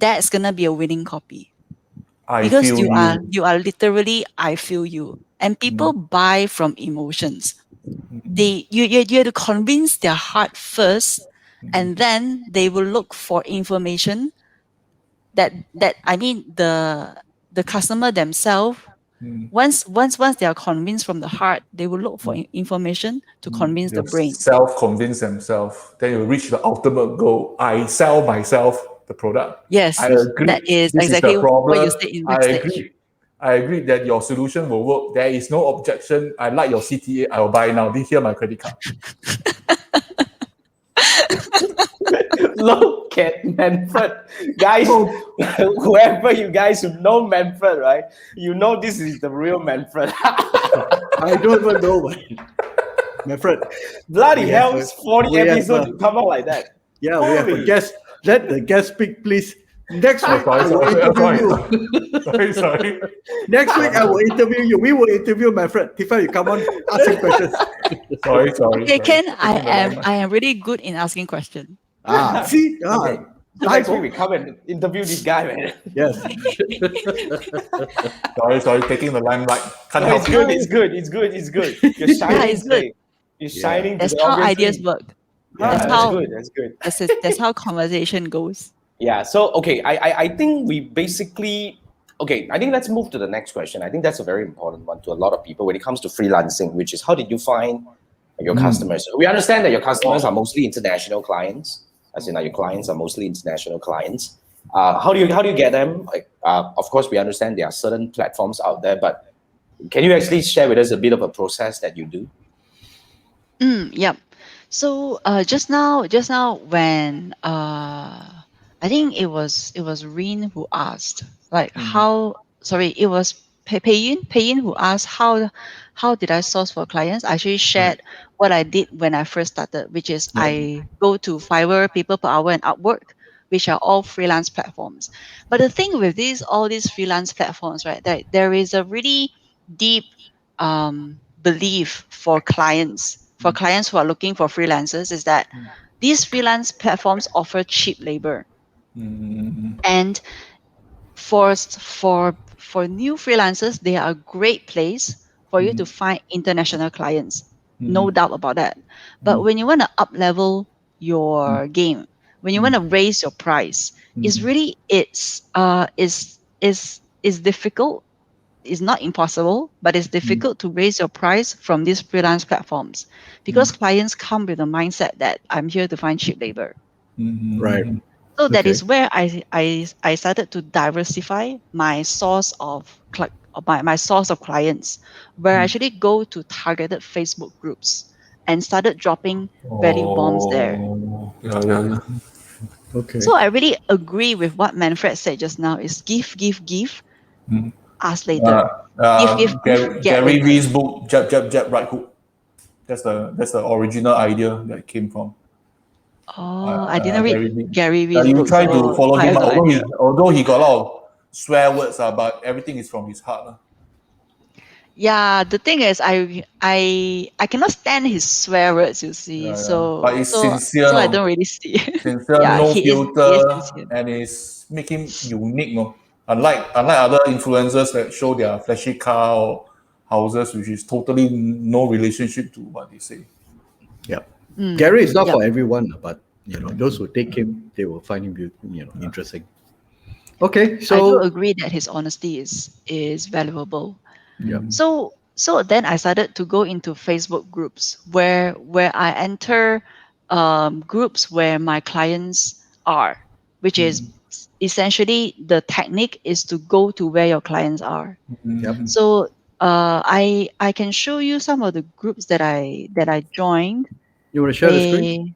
That's gonna be a winning copy I because feel you. you are literally I feel you, and people buy from emotions. You have to convince their heart first, and then they will look for information that I mean the customer themselves Once they are convinced from the heart, they will look for information to convince the brain. Self-convince themselves. Then you reach the ultimate goal. I sell myself the product. Yes, I agree. that is This exactly is the problem. what you said in backstage. I agree that your solution will work. There is no objection. I like your CTA. I will buy now. Here my credit card. Look at Manfred. Guys, whoever you guys who know Manfred, right? You know this is the real Manfred. I don't even know, Manfred. Bloody We hell, have it's 40 we have episodes to come out like that. Yeah, we have a Holy. guest. Let the guest speak, please. Next week, I will interview you. Sorry. Next week, I will interview you. We will interview Manfred. Tifa, you come on, ask him questions. Sorry. Okay, Ken, I am really good in asking questions. See? Okay. Next week we come and interview this guy, man. Yes. Sorry, taking the limelight. Can't No, help it's it. good. It's good. You're shining it's today. good. You're shining That's today, how obviously. ideas work. Yeah, That's that's good. That's how conversation goes. Yeah. So okay, I think we basically I think let's move to the next question. I think that's a very important one to a lot of people when it comes to freelancing, which is how did you find your customers? We understand that your customers are mostly international clients, as in your clients are mostly international clients. How do you get them? Like, of course, we understand there are certain platforms out there, but can you actually share with us a bit of a process that you do? Yep. So just now when I think it was Rin who asked like it was Pei Yun who asked how did I source for clients. I actually shared what I did when I first started, which is I go to Fiverr, People Per Hour, and Upwork, which are all freelance platforms. But the thing with all these freelance platforms, right, that there is a really deep belief for clients who are looking for freelancers is that these freelance platforms offer cheap labor. And for new freelancers, they are a great place for you to find international clients. No doubt about that. But when you want to up level your game, when you want to raise your price, it's difficult. It's not impossible, but it's difficult to raise your price from these freelance platforms because clients come with a mindset that I'm here to find cheap labor. Right. So that is where I started to diversify my source of my source of clients, where I actually go to targeted Facebook groups and started dropping value bombs there. Yeah. Okay. So I really agree with what Manfred said just now: is give, ask later. Give, get Gary later. Vee's book, Jab, right hook. That's the original idea that came from. Oh, I didn't read Gary Vee. Gary Vee's You book. try to so follow I him, have no idea. although he got a lot of swear words, but everything is from his heart. Yeah, the thing is, I cannot stand his swear words. You see, But it's sincere, so I no? don't really see. Sincere, Yeah, no he is filter, sincere. and it's making unique, no? Unlike other influencers that show their flashy car or houses, which is totally no relationship to what they say. Yeah. Gary is not Yep. for everyone, but those who take him, they will find him interesting. Okay, I do so agree that his honesty is valuable. yeah. So then I started to go into Facebook groups where I enter groups where my clients are, which is essentially the technique is to go to where your clients are. Yep. So I can show you some of the groups that I joined. You want to share the screen?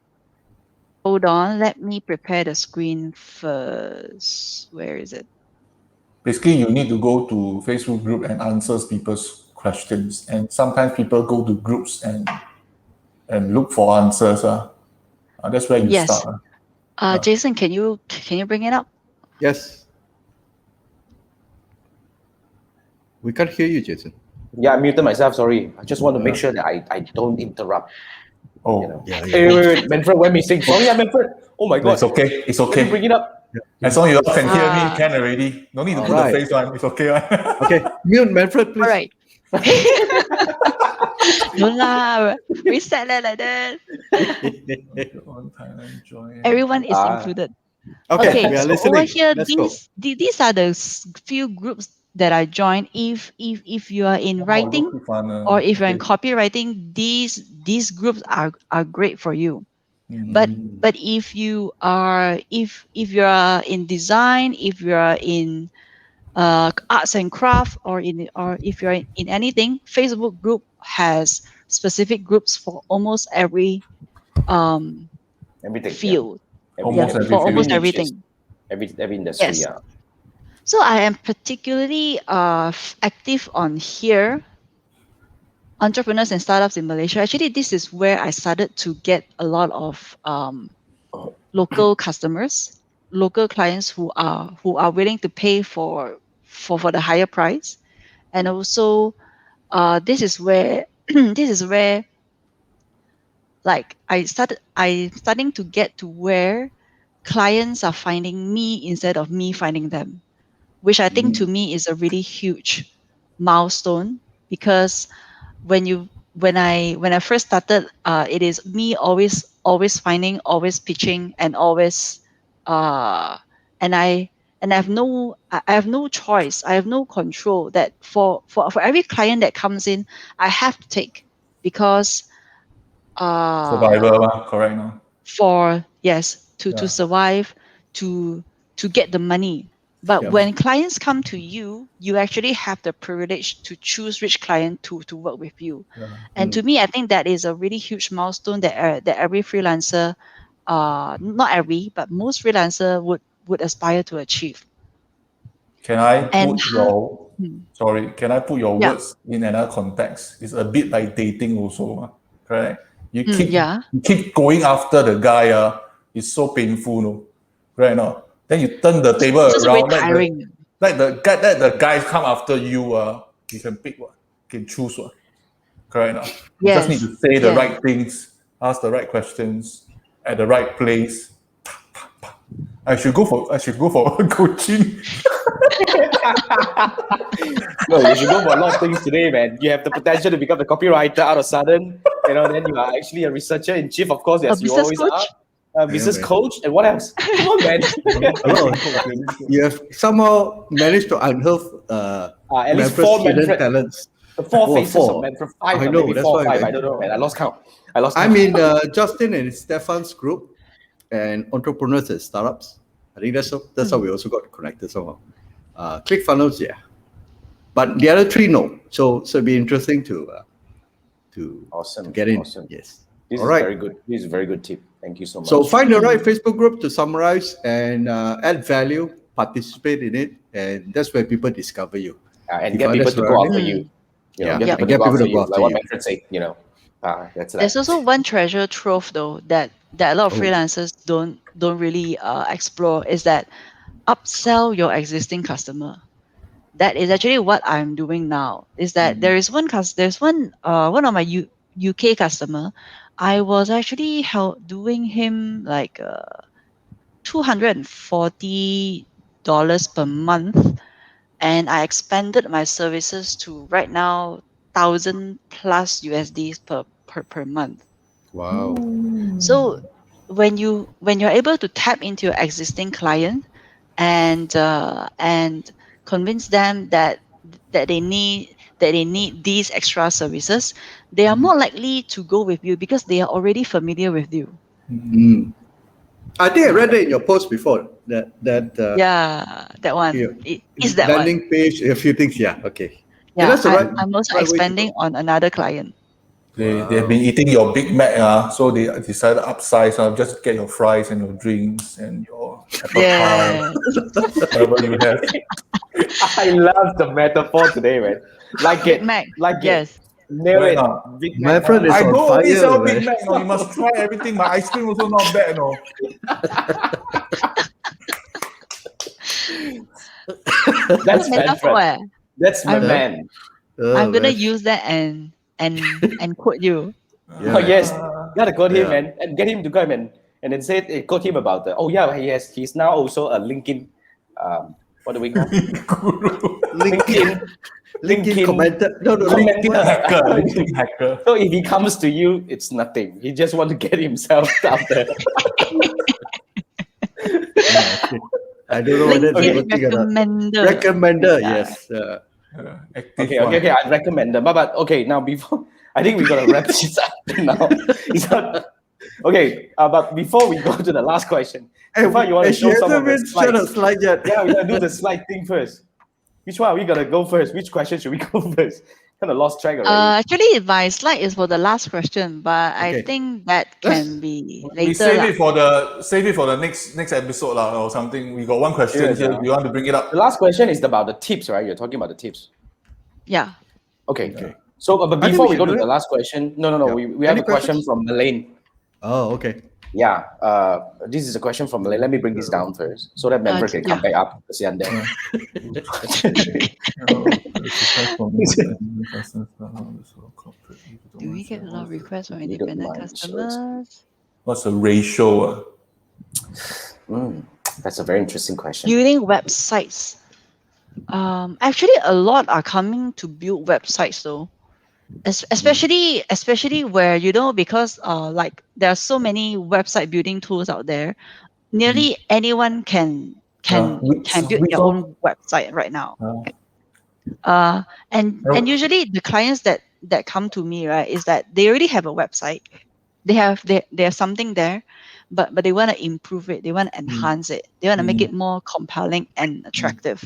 Hold on, let me prepare the screen first. Where is it? Basically, you need to go to Facebook group and answer people's questions. And sometimes people go to groups and look for answers. That's where you Yes. start. Jason, can you bring it up? Yes. We can't hear you, Jason. Yeah, I muted myself. Sorry, I just want to make sure that I don't interrupt. Oh, Yeah. Wait, Manfred went missing. Sorry, Manfred. Oh my God. it's okay. It's Let me okay. bring it up. As long as you all can hear me, can already. No need to put the Alright. face on. It's okay. Okay, mute Manfred, please. All right. No lah, reset lah like that. Everyone is included. Okay, we are so listening. over here, Let's go. these are the few groups that I joined, if you are in writing look fun, or if you're in okay. copywriting, these groups are great for you. But Mm. if you are if you are in design, if you are in arts and craft, or if you're in anything, Facebook group has specific groups for almost every um Everything, yeah. field. Yeah, Almost for everything. Every almost niches, everything. every industry, Yes. yeah. So I am particularly active on here, entrepreneurs and startups in Malaysia. Actually, this is where I started to get a lot of local customers, local clients who are willing to pay for the higher price. And also, this is where this is where, like, I starting to get to where clients are finding me instead of me finding them, which I think to me is a really huge milestone. Because when I first started, it is me always finding, always pitching, and always uh and I have no choice, I have no control, that for every client that comes in, I have to take, because Survivor, correct now. for, yes, to Yeah. survive, to get the money. But Yeah. when clients come to you, you actually have the privilege to choose which client to work with you. Yeah. And to me, I think that is a really huge milestone that every freelancer, not every, but most freelancer would aspire to achieve. Can I And put your Hmm. sorry? Can I put your Yeah. words in another context? It's a bit like dating also, correct? You keep Yeah. you keep going after the guy, it's so painful, no, right? No, then you turn the table It's also very around, tiring. let the guys come after you, you can pick one, you can choose one, correct? No, you just need Yes. to say the Yes. right things, ask the right questions at the right place. I should go for coaching. No, you should go for a lot of things today, man. You have the potential to become a copywriter out of sudden. Then you are actually a researcher in chief, of course, A as you business always are. coach. A Yeah, business man. coach, and what else? Come on, man. A lot. You have somehow managed to unearth At least Manfred's four hidden Manfred, talents. the four Oh, faces of four. Manfred, five, I know. maybe That's four or why, five. I man. don't know, man. I lost count. I lost I'm count. in Justin and Stefan's group and entrepreneurs and startups. I think that's how we also got connected somehow. ClickFunnels, yeah, but the other three no. So it'd be interesting to Awesome, get in. awesome. Yes. This All is right. very good. This is a very good tip. Thank you so much. So find the right Facebook group to summarize and add value, participate in it, and that's where people discover you. And You get find people us to go surrounding? after you. Yeah, Get Yep. people and to get go people after to go you. after Like what you. Manfred said, that's There's that. also one treasure trove though that a lot of Oh. freelancers don't really explore, is that upsell your existing customer. That is actually what I'm doing now. Is that there's one of my UK customer. I was actually doing him like $240 per month, and I expanded my services to right now 1,000 plus USDs per month. Wow. So when you're able to tap into your existing client and convince them that they need these extra services, they are more likely to go with you because they are already familiar with you. Mm. I think I read that in your post before. Yeah, that Yeah, one. It is that one. landing page, a few things. Yeah. Okay. Yeah, Yeah, that's the I'm also right way to expanding go. on another client. They've been eating your Big Mac, so they decided to upsize, just get your fries and your drinks and your apple pie, Yeah. whatever you have. I love the metaphor today, man. Like Big it, Mac. like it. Yes. Nail Right it. now, Big My Mac. friend is I on don't only fire, sell man. Big Mac, you must try everything. My ice cream also not bad, That's Good metaphor. Manfred. That's my I'm man. Oh, I'm gonna man. use that and quote you. Yeah, Oh man. yes, gotta quote him, Yeah. man, and get him to come and then say quote him about the. Oh yeah, he's now also a LinkedIn. What do we call LinkedIn, LinkedIn LinkedIn commented. No, LinkedIn what? hacker, LinkedIn hacker. So if he comes to you, it's nothing. He just want to get himself out there. Okay. I don't know whether it's LinkedIn working or not. recommender. Recommender, Yeah. yes. Active Okay, one. okay, okay. I recommend them. But okay, now before I think we gotta wrap this up now. It's not, okay, but before we go to the last question, Tifa, you want to She show some hasn't of the been shown a slides? slide yet. Yeah, we gotta do the slide thing first. Which one are we gonna go first? Which question should we go first? Kind of lost track already. Actually, my slide is for the last question, but I Okay. think that can be We later save lah. it for the next episode lah, or something. We got one question Serious, here. yeah. Do you want to bring it up? The last question is about the tips, right? You're talking about the tips. Yeah. Okay. Okay. So, but I think before we we go should to do the it. last question, no. Yeah. We have Any a question questions? from Elaine. Oh, okay. Yeah, this is a question from Elaine. Let me bring this down first so that member can come back up. Kesian them. Do we get a lot of requests from You don't independent mind, so it's- customers? What's the ratio? That's a very interesting question. Building websites. Actually, a lot are coming to build websites though. Especially where because like there are so many website building tools out there, nearly anyone can build their own website right now. And usually the clients that come to me, right, is that they already have a website. They have something there, but they want to improve it. They want to enhance it. They want to make it more compelling and attractive.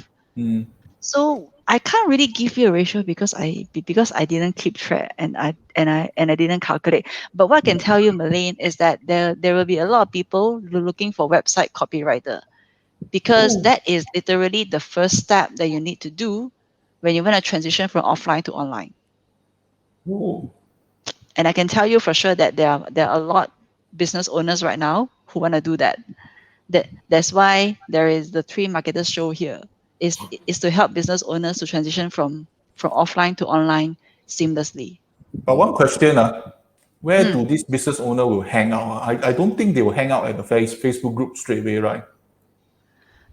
So I can't really give you a ratio because I didn't keep track and I didn't calculate. But what I can tell you, Malaine, is that there will be a lot of people looking for website copywriter, because that is literally the first step that you need to do when you want to transition from offline to online. And I can tell you for sure that there are a lot business owners right now who want to do that. That's why there is the three marketers show here, is to help business owners to transition from offline to online seamlessly. But one question, where do this business owner will hang out? I don't think they will hang out at the Facebook group straight away, right?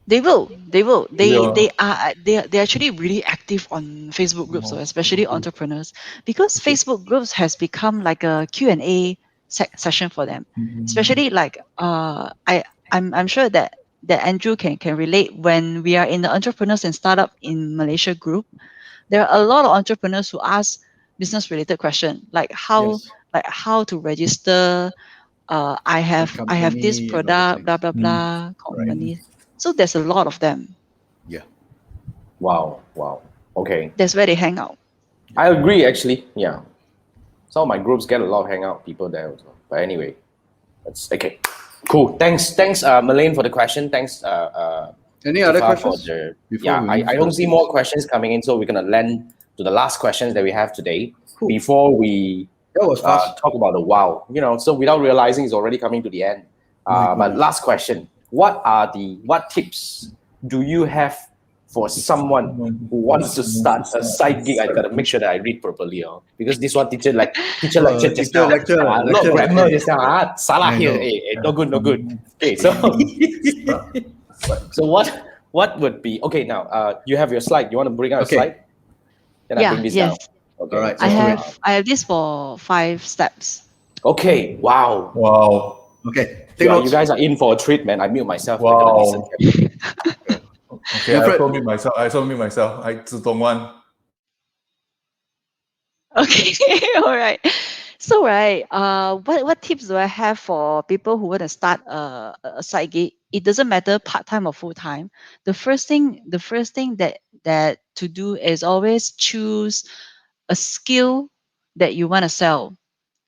They will. Yeah. They're actually really active on Facebook groups, so especially entrepreneurs, because Facebook groups has become like a Q&A session for them. Especially like I'm sure that Andrew can relate. When we are in the entrepreneurs and startup in Malaysia group, there are a lot of entrepreneurs who ask business related questions like Yes. how to register. I have this company and all those product, blah things. blah blah, company. So there's a lot of them. Yeah. Wow. Okay, That's where they hang out. I agree. Actually, yeah. Some of my groups get a lot of hangout people there also. But anyway, that's okay. Cool. Thanks, Malaine, for the question. Thanks, Any other Tifa, for questions? the, before yeah, we I move don't to see more questions coming in, so we're gonna land to the last questions that we have today Cool. before we That was fast. talk about the wow. So without realizing, it's already coming to the end. My But goodness. last question: what tips do you have for someone who wants to start a side gig? I gotta make sure that I read properly, because this one teacher lecture just teacher now. lecture, Lot lecture. grammar just now. Salah I here. know. No good. Okay, so so what would be okay now? You have your slide. You want to bring out a Okay. slide? Then I bring this down. Yes. Okay. All right, I let's do it. have this for 5 steps. Okay. Wow. Wow. Okay. Take You notes. guys are in for a treat, man. I mute myself. I Wow. gotta listen carefully. Okay, I Wilfred. also mute myself. I 自动one. Okay, all right. So right, what tips do I have for people who want to start a side gig? It doesn't matter part time or full time. The first thing that to do is always choose a skill that you want to sell.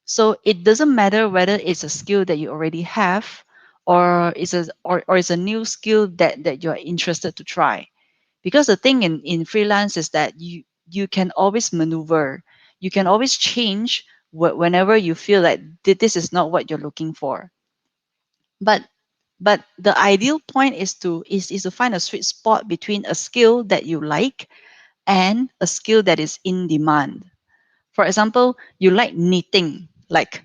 So it doesn't matter whether it's a skill that you already have, or it's a new skill that you're interested to try. Because the thing in freelance is that you can always maneuver, you can always change whenever you feel like this is not what you're looking for. But the ideal point is to find a sweet spot between a skill that you like and a skill that is in demand. For example, you like knitting, like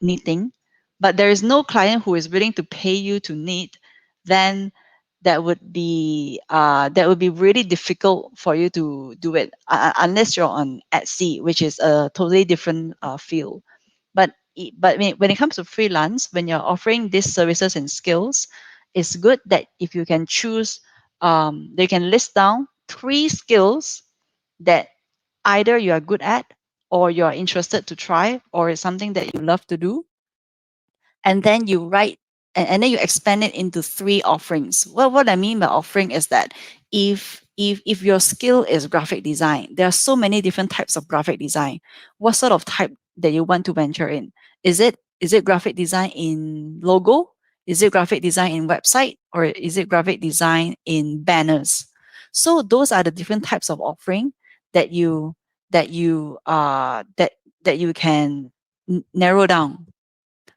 knitting, but there is no client who is willing to pay you to knit. Then that would be really difficult for you to do it, unless you're on Etsy, which is a totally different field. But when it comes to freelance, when you're offering these services and skills, it's good that if you can choose, they can list down 3 skills that either you are good at, or you're interested to try, or it's something that you love to do, and then you write, and then you expand it into 3 offerings. Well, what I mean by offering is that if your skill is graphic design, there are so many different types of graphic design. What sort of type that you want to venture in? Is it graphic design in logo? Is it graphic design in website, or is it graphic design in banners? So those are the different types of offering that you can narrow down.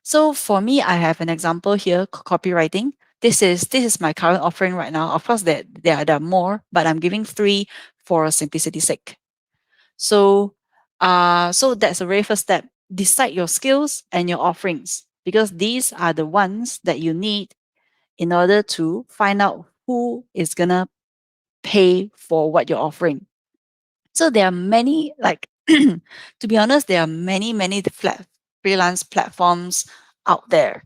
So for me, I have an example here, copywriting. This is my current offering right now. Of course, there are more, but I'm giving 3 for simplicity's sake. So that's the very first step. Decide your skills and your offerings, because these are the ones that you need in order to find out who is gonna pay for what you're offering. So there are many, like, to be honest, there are many freelance platforms out there.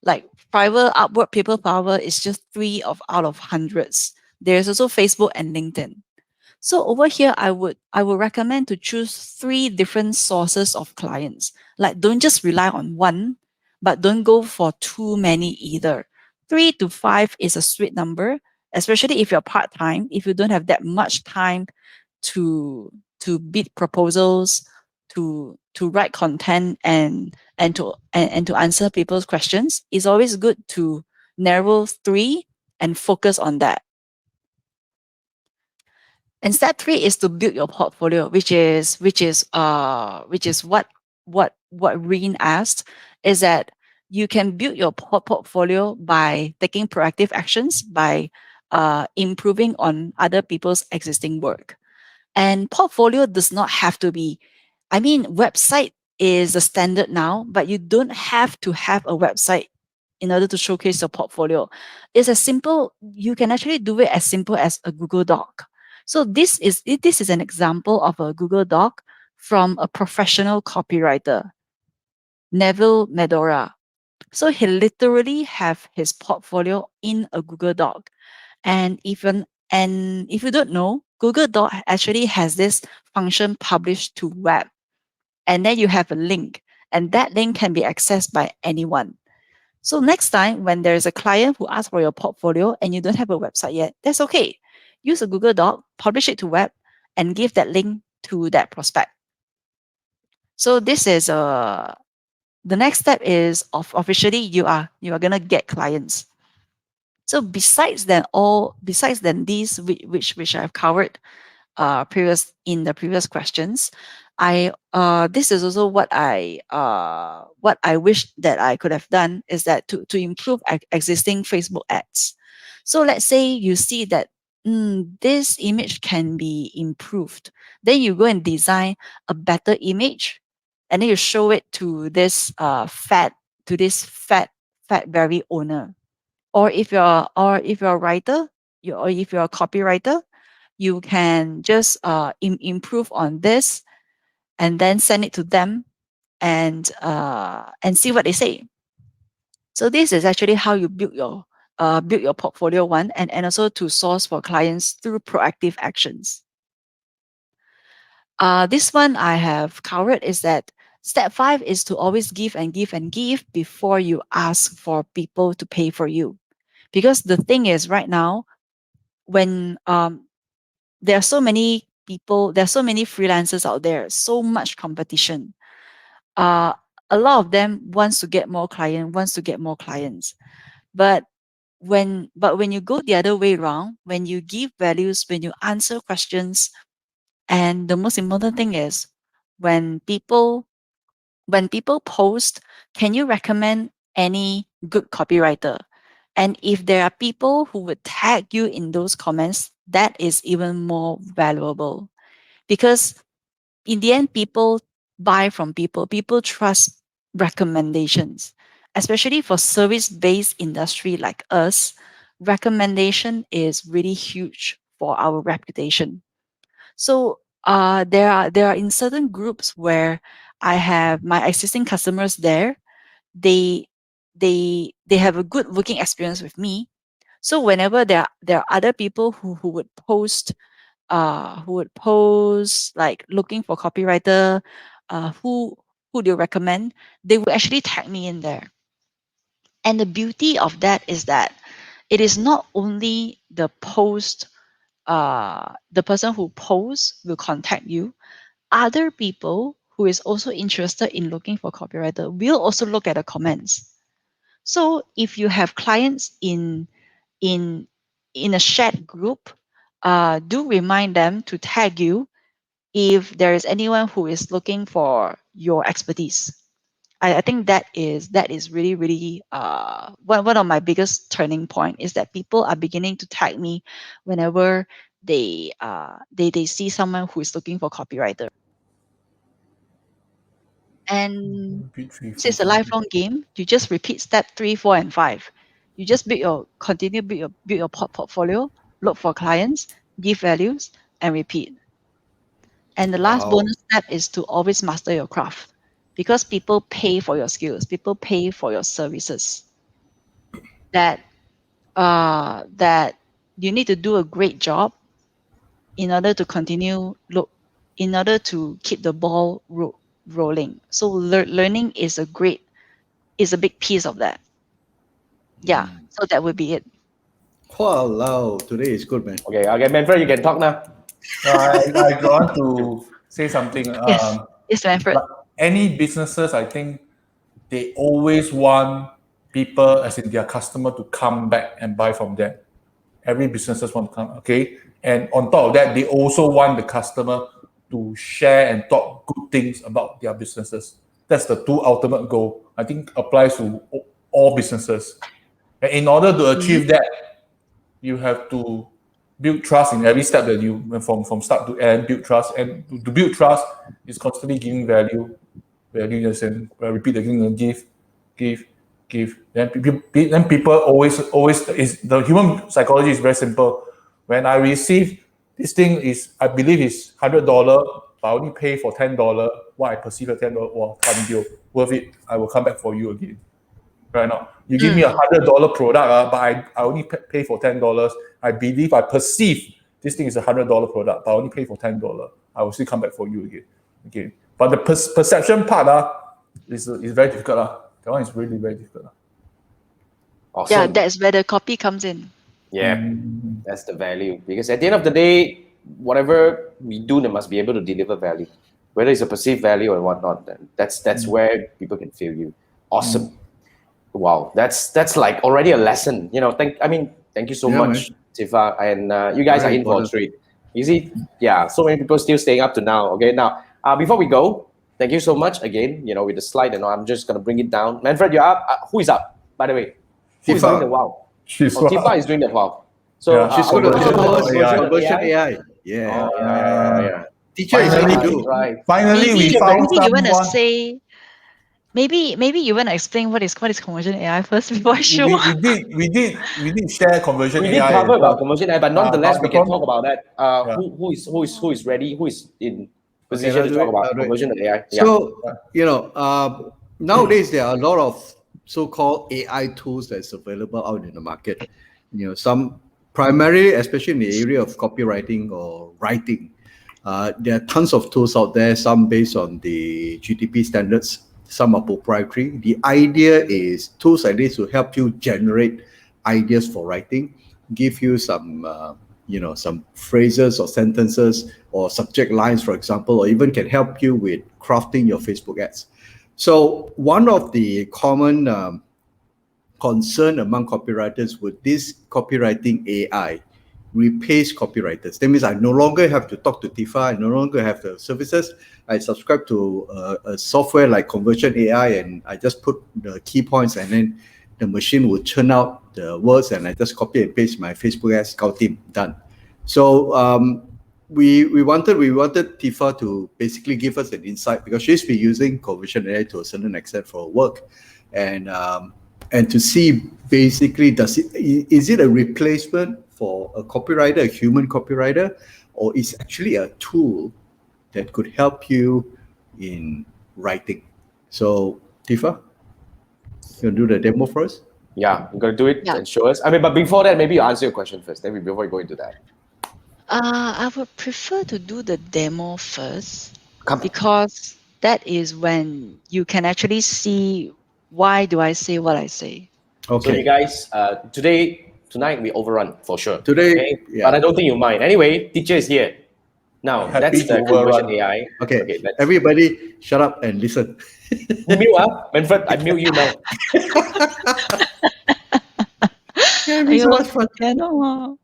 Like Fiverr, Upwork, People Power is just 3 out of hundreds. There's also Facebook and LinkedIn. So over here, I would recommend to choose 3 different sources of clients. Like, don't just rely on one, but don't go for too many either. 3 to 5 is a sweet number, especially if you're part time. If you don't have that much time to bid proposals, to write content, and to answer people's questions, it's always good to narrow 3 and focus on that. And step 3 is to build your portfolio, which is what Reen asked, is that you can build your portfolio by taking proactive actions, by improving on other people's existing work. And portfolio does not have to be, I mean, website is the standard now, but you don't have to have a website in order to showcase your portfolio. It's as simple, you can actually do it as simple as a Google Doc. So this is an example of a Google Doc from a professional copywriter, Neville Medora. So he literally have his portfolio in a Google Doc. And if you don't know, Google Doc actually has this function, publish to web. And then you have a link, and that link can be accessed by anyone. So next time when there's a client who asks for your portfolio and you don't have a website yet, that's okay. Use a Google Doc, publish it to web, and give that link to that prospect. So this is the next step is officially you are gonna get clients. So besides these which I've covered in the previous questions, this is also what I wish that I could have done, is that to improve existing Facebook ads. So let's say you see that this image can be improved, then you go and design a better image, and then you show it to this fat berry owner. Or if you're a writer, or if you're a copywriter, you can just improve on this, and then send it to them, and see what they say. So this is actually how you build your portfolio one, and also to source for clients through proactive actions. This one I have covered, is that step 5 is to always give and give and give before you ask for people to pay for you. Because the thing is, right now, when there are so many people, there are so many freelancers out there, so much competition. Uh, a lot of them wants to get more clients. But when you go the other way around, when you give values, when you answer questions, and the most important thing is, when people post, can you recommend any good copywriter? And if there are people who would tag you in those comments, that is even more valuable. Because in the end, people buy from people. People trust recommendations, especially for service-based industry like us. Recommendation is really huge for our reputation. So there are in certain groups where I have my existing customers there. They have a good working experience with me, So whenever there are other people who would post like looking for copywriter, who do you recommend, they will actually tag me in there. And the beauty of that is that it is not only the person who posts will contact you. Other people who is also interested in looking for copywriter will also look at the comments. So if you have clients in a shared group, do remind them to tag you if there is anyone who is looking for your expertise. I think that is really really one of my biggest turning point is that people are beginning to tag me whenever they see someone who is looking for copywriter. And Repeat three, this four, is a five. lifelong game. You just repeat step 3, 4, and 5. You just build your portfolio, look for clients, give values, and repeat. And the last Wow. bonus step is to always master your craft, because people pay for your skills, people pay for your services. That you need to do a great job in order to in order to keep the ball rolling. So learning is a big piece of that. Yeah. So that would be it. Wow, today is good, man. Okay, Manfred, you can talk now. I want to say something. Yes. Yes, Manfred. Like any businesses, I think they always want people, as in their customer, to come back and buy from them. Every businesses want to come, okay? And on top of that, they also want the customer to share and talk good things about their businesses. That's the two ultimate goal. I think applies to all businesses. And in order to achieve that, you have to build trust in every step that you from start to end. Build trust, and to build trust is constantly giving value, and repeat again, give. Then people always is the human psychology is very simple. When I receive this thing is I believe is $100, but I only pay for $10. What I perceive as $10, wow, worth it. I will come back for you again. Right now, you give me $100 product, but I only pay for $10. I believe I perceive this thing is $100 product, but I only pay for $10. I will still come back for you again. Okay, but the perception part is very difficult. That one is really very difficult. Awesome. Yeah, that's where the copy comes in. Yeah, that's the value. Because at the end of the day, whatever we do, they must be able to deliver value, whether it's a perceived value or whatnot. Then that's where people can feel you. Awesome. Wow, that's like already a lesson. Thank you so Yeah, much, Tifa, and you guys Very are in for a important. treat. You see, yeah, so many people still staying up to now. Okay, now before we go, thank you so much again. With the slide and all, I'm just gonna bring it down. Manfred, you're up. Who is up? By the way, who is Tifa. doing the wow? She's Tifa is doing the wow. So Yeah, She's are we going to going to tell do us conversion conversion AI? AI. Yeah. Oh, yeah. Teacher is Finally, ready to. Right. finally, we Maybe found you want to someone. say, maybe you want to explain what is conversion AI first before I show. We did share conversion We did AI cover as about well. conversion AI, but nonetheless, But we the can problem, talk about that. yeah. Who is ready? Who is in Okay, position I'll to do talk it. about I'll do it. conversion AI? Yeah. So, nowadays there are a lot of so-called AI tools that's available out in the market. Some primarily, especially in the area of copywriting or writing, there are tons of tools out there. Some based on the GDP standards, some are proprietary. The idea is tools like this will help you generate ideas for writing, give you some some phrases or sentences or subject lines, for example, or even can help you with crafting your Facebook ads. So one of the common concern among copywriters would this copywriting AI replace copywriters. That means I no longer have to talk to Tifa, I no longer have the services. I subscribe to a software like Conversion AI, and I just put the key points, and then the machine will churn out the words, and I just copy and paste my Facebook ads, scout team, done. So we wanted Tifa to basically give us an insight, because she's been using Conversion AI to a certain extent for her work, and to see basically is it a replacement for a copywriter, a human copywriter, or is actually a tool that could help you in writing. So Tifa, you want to do the demo for us? Yeah, you gotta do it Yeah. and show us. I mean, but before that, maybe you answer your question first. Then before we go into that, I would prefer to do the demo first come. because that is when you can actually see why do I say what I say. So you Okay. guys, tonight we overrun for sure. Today, Okay, but yeah. I don't think you mind. Anyway, teacher is here. I'm Now happy that's to the conversion overrun. AI. Okay. Okay, let's Everybody, shut up and listen. who mute Manfred, I mute you now. Yeah, it'll be so 哎呦，我 much fun. 天呐！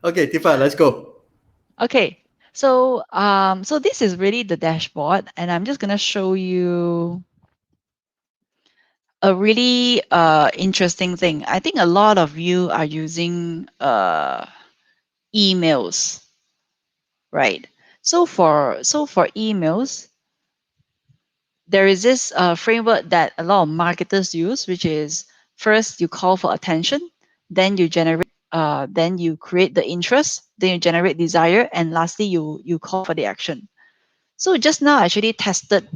Okay, Tifa, let's go. Okay, so this is really the dashboard, and I'm just gonna show you a really interesting thing. I think a lot of you are using emails, right? So for emails, there is this framework that a lot of marketers use, which is first you call for attention, then then you create the interest, then you generate desire, and lastly you call for the action. So just now I actually tested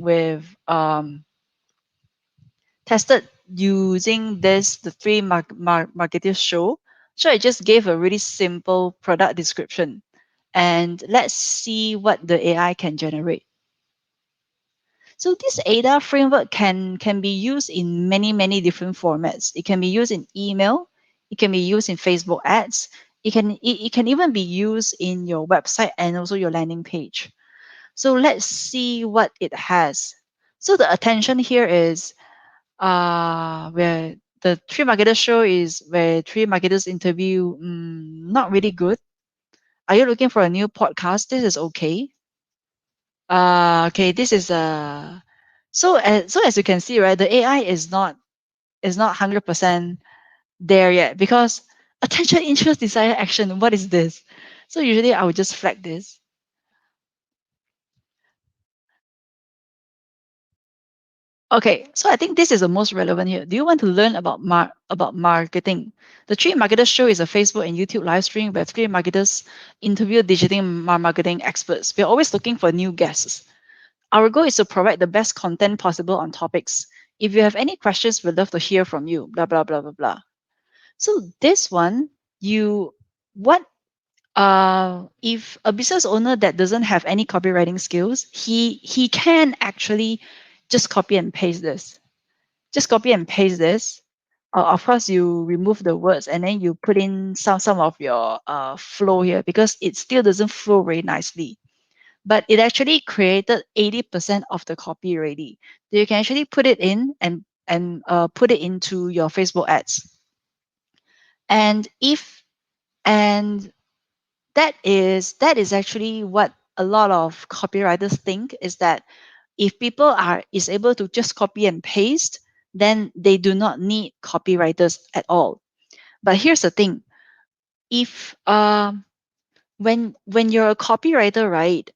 using the three marketers show. So I just gave a really simple product description, and let's see what the AI can generate. So this ADA framework can be used in many different formats. It can be used in email, it can be used in Facebook ads, it can even be used in your website and also your landing page. So let's see what it has. So the attention here is where the three marketers show is where three marketers interview, not really good. Are you looking for a new podcast? This is okay. Okay, this is so as you can see, right, the AI is not 100% there yet because attention, interest, desire, action. What is this? So usually I would just flag this. Okay, so I think this is the most relevant here. Do you want to learn about marketing? The Three Marketers Show is a Facebook and YouTube live stream where three marketers interview digital marketing experts. We're always looking for new guests. Our goal is to provide the best content possible on topics. If you have any questions, we'd love to hear from you. Blah blah blah blah blah. So this one, you what if a business owner that doesn't have any copywriting skills, he can actually just copy and paste this. Just copy and paste this. Of course, you remove the words and then you put in some of your flow here because it still doesn't flow very nicely. But it actually created 80% of the copy already. So you can actually put it in and put it into your Facebook ads. And if and that is actually what a lot of copywriters think is that if people is able to just copy and paste, then they do not need copywriters at all. But here's the thing: if when you're a copywriter, right,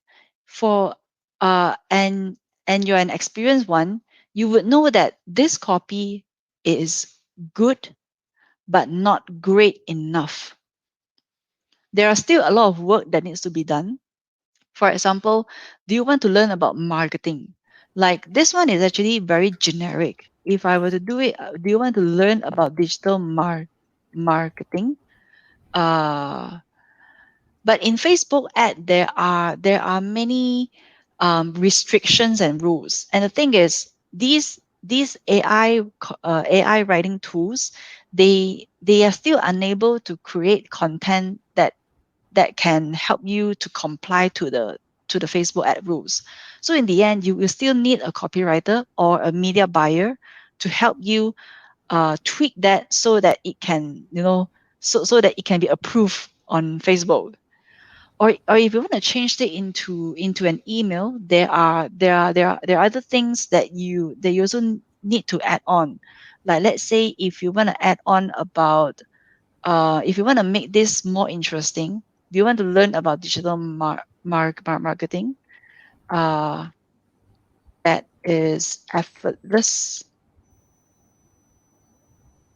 for and you're an experienced one, you would know that this copy is good but not great enough. There are still a lot of work that needs to be done. For example, do you want to learn about marketing? Like this one is actually very generic. If I were to do it, do you want to learn about digital marketing? Uh, but in Facebook ad, there are many restrictions and rules. And the thing is, these AI writing tools, they are still unable to create content that can help you to comply to the Facebook ad rules. So in the end, you will still need a copywriter or a media buyer to help you tweak that so that it can, so that it can be approved on Facebook. Or if you want to change it into an email, there are other things that you also need to add on. Like let's say if you want to add on about if you want to make this more interesting, do you want to learn about digital marketing? Uh, that is effortless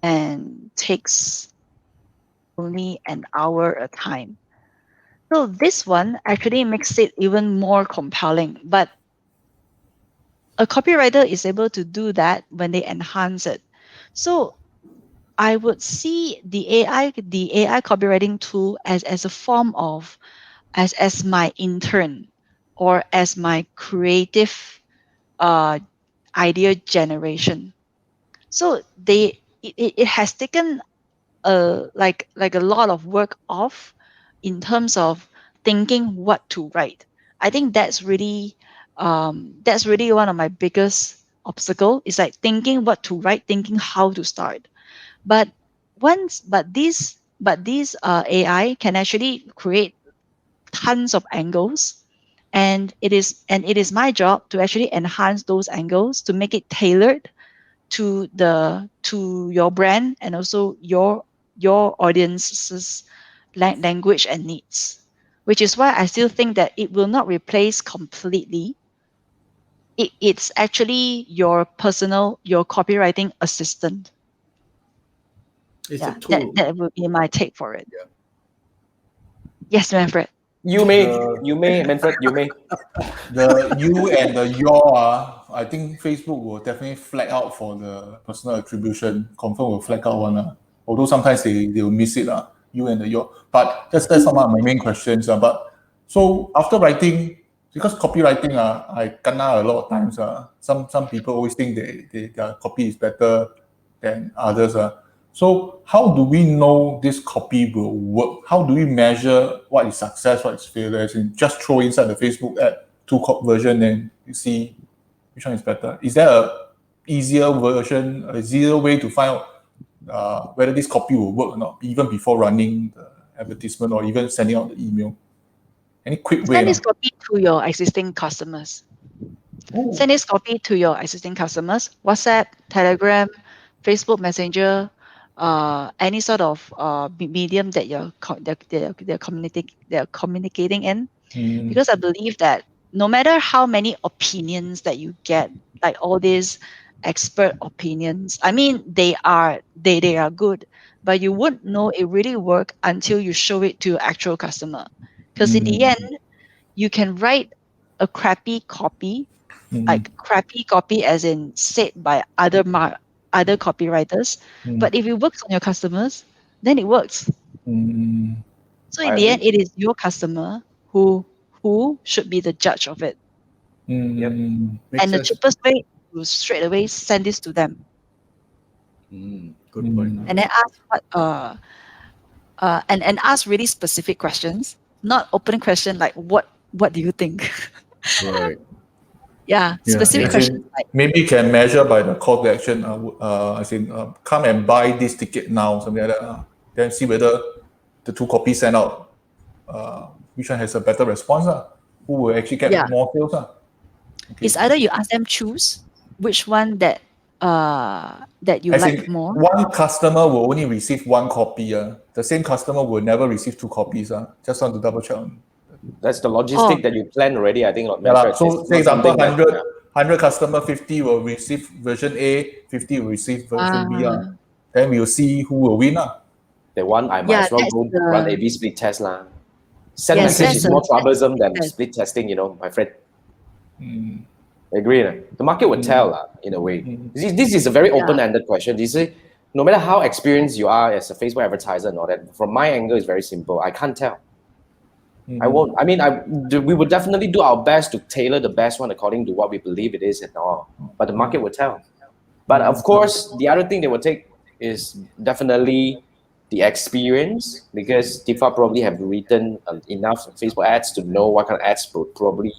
and takes only an hour a time. So this one actually makes it even more compelling. But a copywriter is able to do that when they enhance it. So I would see the AI copywriting tool as a form of as my intern or as my creative uh, idea generation. So it has taken like a lot of work off in terms of thinking what to write. I think that's really one of my biggest obstacle is like thinking what to write, thinking how to start. But these AI can actually create tons of angles, and it is my job to actually enhance those angles to make it tailored to your brand and also your audience's language and needs, which is why I still think that it will not replace completely. It's actually your copywriting assistant. It's a Yeah, that tool. that would be my take for it. Yeah. Yes, Manfred. You may, The Manfred, you may. the you and the your, I think Facebook will definitely flag out for the personal attribution. Confirm will flag out one. Although sometimes they will miss it. You and the your. But that's some of my main questions. But so after writing, because copywriting, I kena a lot of times. Some people always think their copy is better than others. So how do we know this copy will work? How do we measure what is success, what is failure? As in just throw inside the Facebook ad two version and you see which one is better. Is there a easier version, a easier way to find out whether this copy will work or not, even before running the advertisement or even sending out the email? Any quick way? Send this copy to your existing customers. Oh. Send this copy to your existing customers. WhatsApp, Telegram, Facebook Messenger, any sort of medium that they're communicating in. Mm, Because I believe that no matter how many opinions that you get, like all these expert opinions, I mean they are good, but you wouldn't know it really work until you show it to your actual customer. Because in the mm, end, you can write a crappy copy, mm, like crappy copy as in said by other copywriters, mm, but if it works on your customers, then it works. mm, So I in the end, agree. it is your customer who should be the judge of it. Yep. mm, Makes And the sense. cheapest way to straight away send this to them Good point. mm. and then ask and ask really specific questions, not open question like what do you think? Right. Yeah, Yeah, specific as questions in like maybe can measure by the call to action. As in, come and buy this ticket now, something like that. Then see whether the two copies sent out, which one has a better response. Who will actually yeah, get more sales. Okay. it's either you ask them choose which one that you As like in, more. one customer will only receive one copy. The same customer will never receive two copies. Just want to double check. That's the Oh, logistic that you plan already. I think, like Yeah, Manfred, so it's say not example, something that. 100 customer, 50 will receive version A, 50 will receive version B. Then we'll see who will win. The one I might yeah, as well that's go run A/B split test lah. Send yes, message that's is more troublesome than that's split testing, my friend. Mm, Agree. The market will tell in a way. This is a very yeah. open-ended question. You see, no matter how experienced you are as a Facebook advertiser and all that, from my angle, it's very simple. I can't tell. I won't. I mean, we would definitely do our best to tailor the best one according to what we believe it is and all. But the market will tell. But of course, the other thing they will take is definitely the experience, because Tifa probably have written enough Facebook ads to know what kind of ads would probably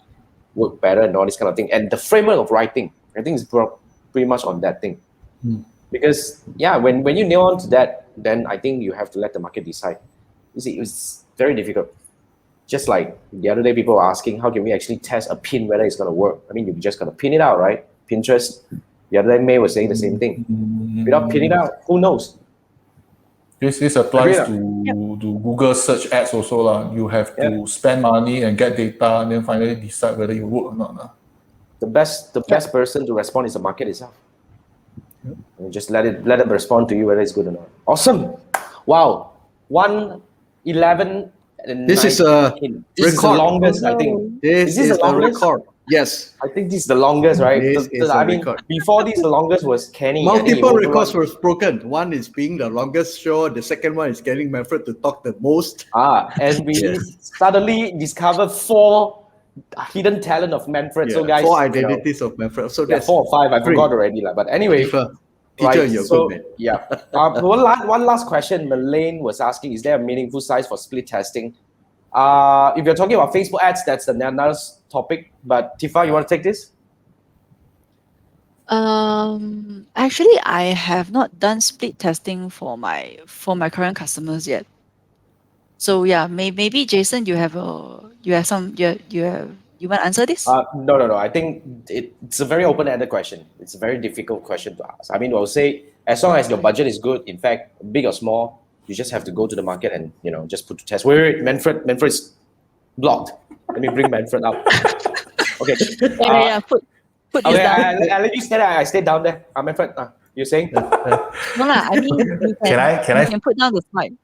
work better and all this kind of thing. And the framework of writing, I think, is pretty much on that thing. Because when you nail on to that, then I think you have to let the market decide. You see, it's very difficult. Just like the other day, people were asking, how can we actually test a pin whether it's going to work? I mean, you just got to pin it out, right? Pinterest. The other day, May was saying the same thing. Without pinning it out, who knows? This applies Agree, to Google search ads also. You have to spend money and get data and then finally decide whether you work or not. The best person to respond is the market itself. And just let them respond to you whether it's good or not. Awesome. Wow. 1:11 and This is a 19. This is the record. longest, I think. This Is this is the a longest? record. Yes. I think this is the longest, right? This is a record. Before this, the longest was Kenny. I think he Multiple overrun- records were broken. One is being the longest show. The second one is getting Manfred to talk the most. And we Yes. suddenly discovered 4 hidden talent of Manfred. So guys, 4 you know, identities of Manfred. So yeah, that's 4 or 5. I three. forgot already, but anyway. Tifa, teacher, Right, you're so, good, man. yeah. One last question. Melaine was asking, is there a meaningful size for split testing? If you're talking about Facebook ads, that's another topic. But Tifa, you want to take this? Actually, I have not done split testing for my current customers yet. So yeah, maybe Jason, you want to answer this? No. I think it's a very open-ended question. It's a very difficult question to ask. I mean, I'll say as long as your budget is good, in fact, big or small, you just have to go to the market and just put to test. Wait, Manfred's blocked. Let me bring Manfred up. Okay. Yeah. Put Okay, this down. I let you stay there. I stay down there. Manfred, you're saying? No lah. I mean, you can put down the slide.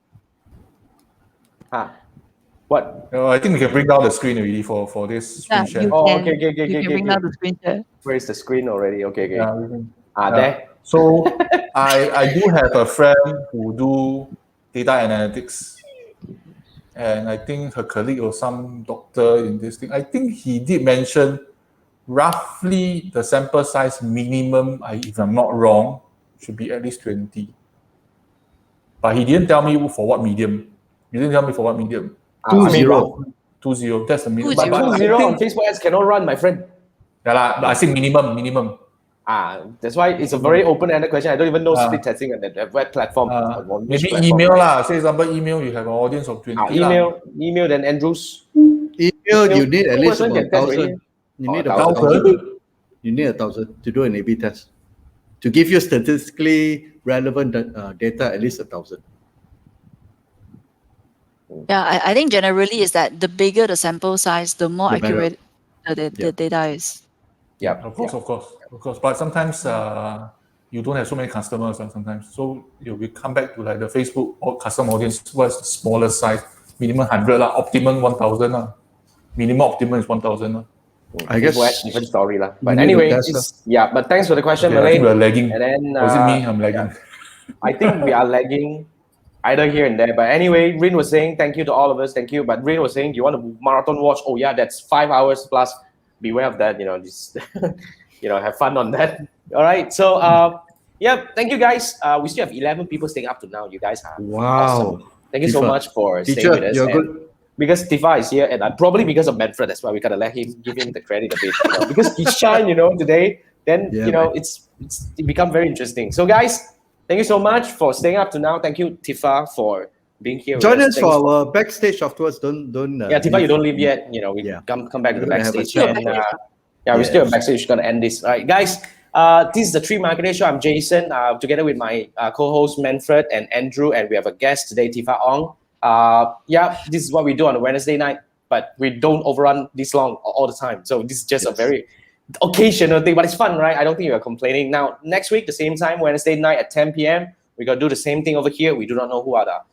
What? I think we can bring down the screen already for this screen share. You Okay. can bring down the screen share. Where is the screen already? Okay. Yeah, we can- There. So I do have a friend who do data analytics, and I think her colleague or some doctor in this thing. I think he did mention roughly the sample size minimum, if I'm not wrong, should be at least 20. But he didn't tell me for what medium. He didn't tell me for what medium. 20. 20. That's the minimum. 20. But I 20 on think, Facebook ads cannot run, my friend. yeah, but I think minimum. That's why it's a very open-ended question. I don't even know split testing on the web platform. On which Maybe platform, email right? lah. Say example, email, you have an audience of 20 Email, then Andrews. Email, you need at least Person about can test 1,000. already. You need 1,000. You need 1,000 to do an A/B test. To give you statistically relevant data, at least 1,000. Yeah, I think generally is that the bigger the sample size, the more The better. accurate the data is. Yeah, Of course. But sometimes you don't have so many customers sometimes. So you will come back to like the Facebook or custom audience, what's the smallest size? Minimum 100 lah, optimum 1,000 lah. Minimum optimum is 1,000 lah. I guess Facebook ads, different story lah. But you need to anyway, test but thanks for the question, Okay, I think Malay. we're lagging. And then Or is it me? I'm lagging. I think we are lagging either here and there. But anyway, Rin was saying thank you to all of us. Thank you. But Rin was saying, do you want to marathon watch? Oh yeah, that's 5 hours plus. Beware of that. Just have fun on that. All right. So thank you guys. We still have 11 people staying up to now. You guys are Wow. awesome. Thank you so Tifa. much for staying Teacher, with us. you're And good. because Tifa is here, and probably because of Manfred, that's why we gotta give him the credit a bit. Because he shined, today. Then Yeah, it become very interesting. So guys, thank you so much for staying up to now. Thank you, Tifa, for being here. Join with us Thanks for our backstage afterwards. Don't. Yeah, Tifa, you don't leave yet. We Yeah. come back to the We're gonna have a backstage. chat. And we still have Yes. backstage. Gonna end this. All right, guys. This is the Three Marketeers Show. I'm Jason, together with my co-host Manfred and Andrew, and we have a guest today, Tifa Ong. This is what we do on a Wednesday night, but we don't overrun this long all the time. So this is just a very occasional thing, but it's fun, right? I don't think you're complaining. Now, next week, the same time, Wednesday night at 10 p.m., we're gonna do the same thing over here. We do not know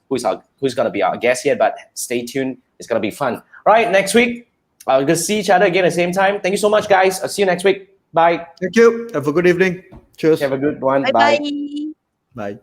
who's gonna be our guest yet, but stay tuned. It's gonna be fun. All right, next week, we're gonna see each other again at the same time. Thank you so much, guys. I'll see you next week. Bye. Thank you. Have a good evening. Cheers. Have a good one. Bye. Bye.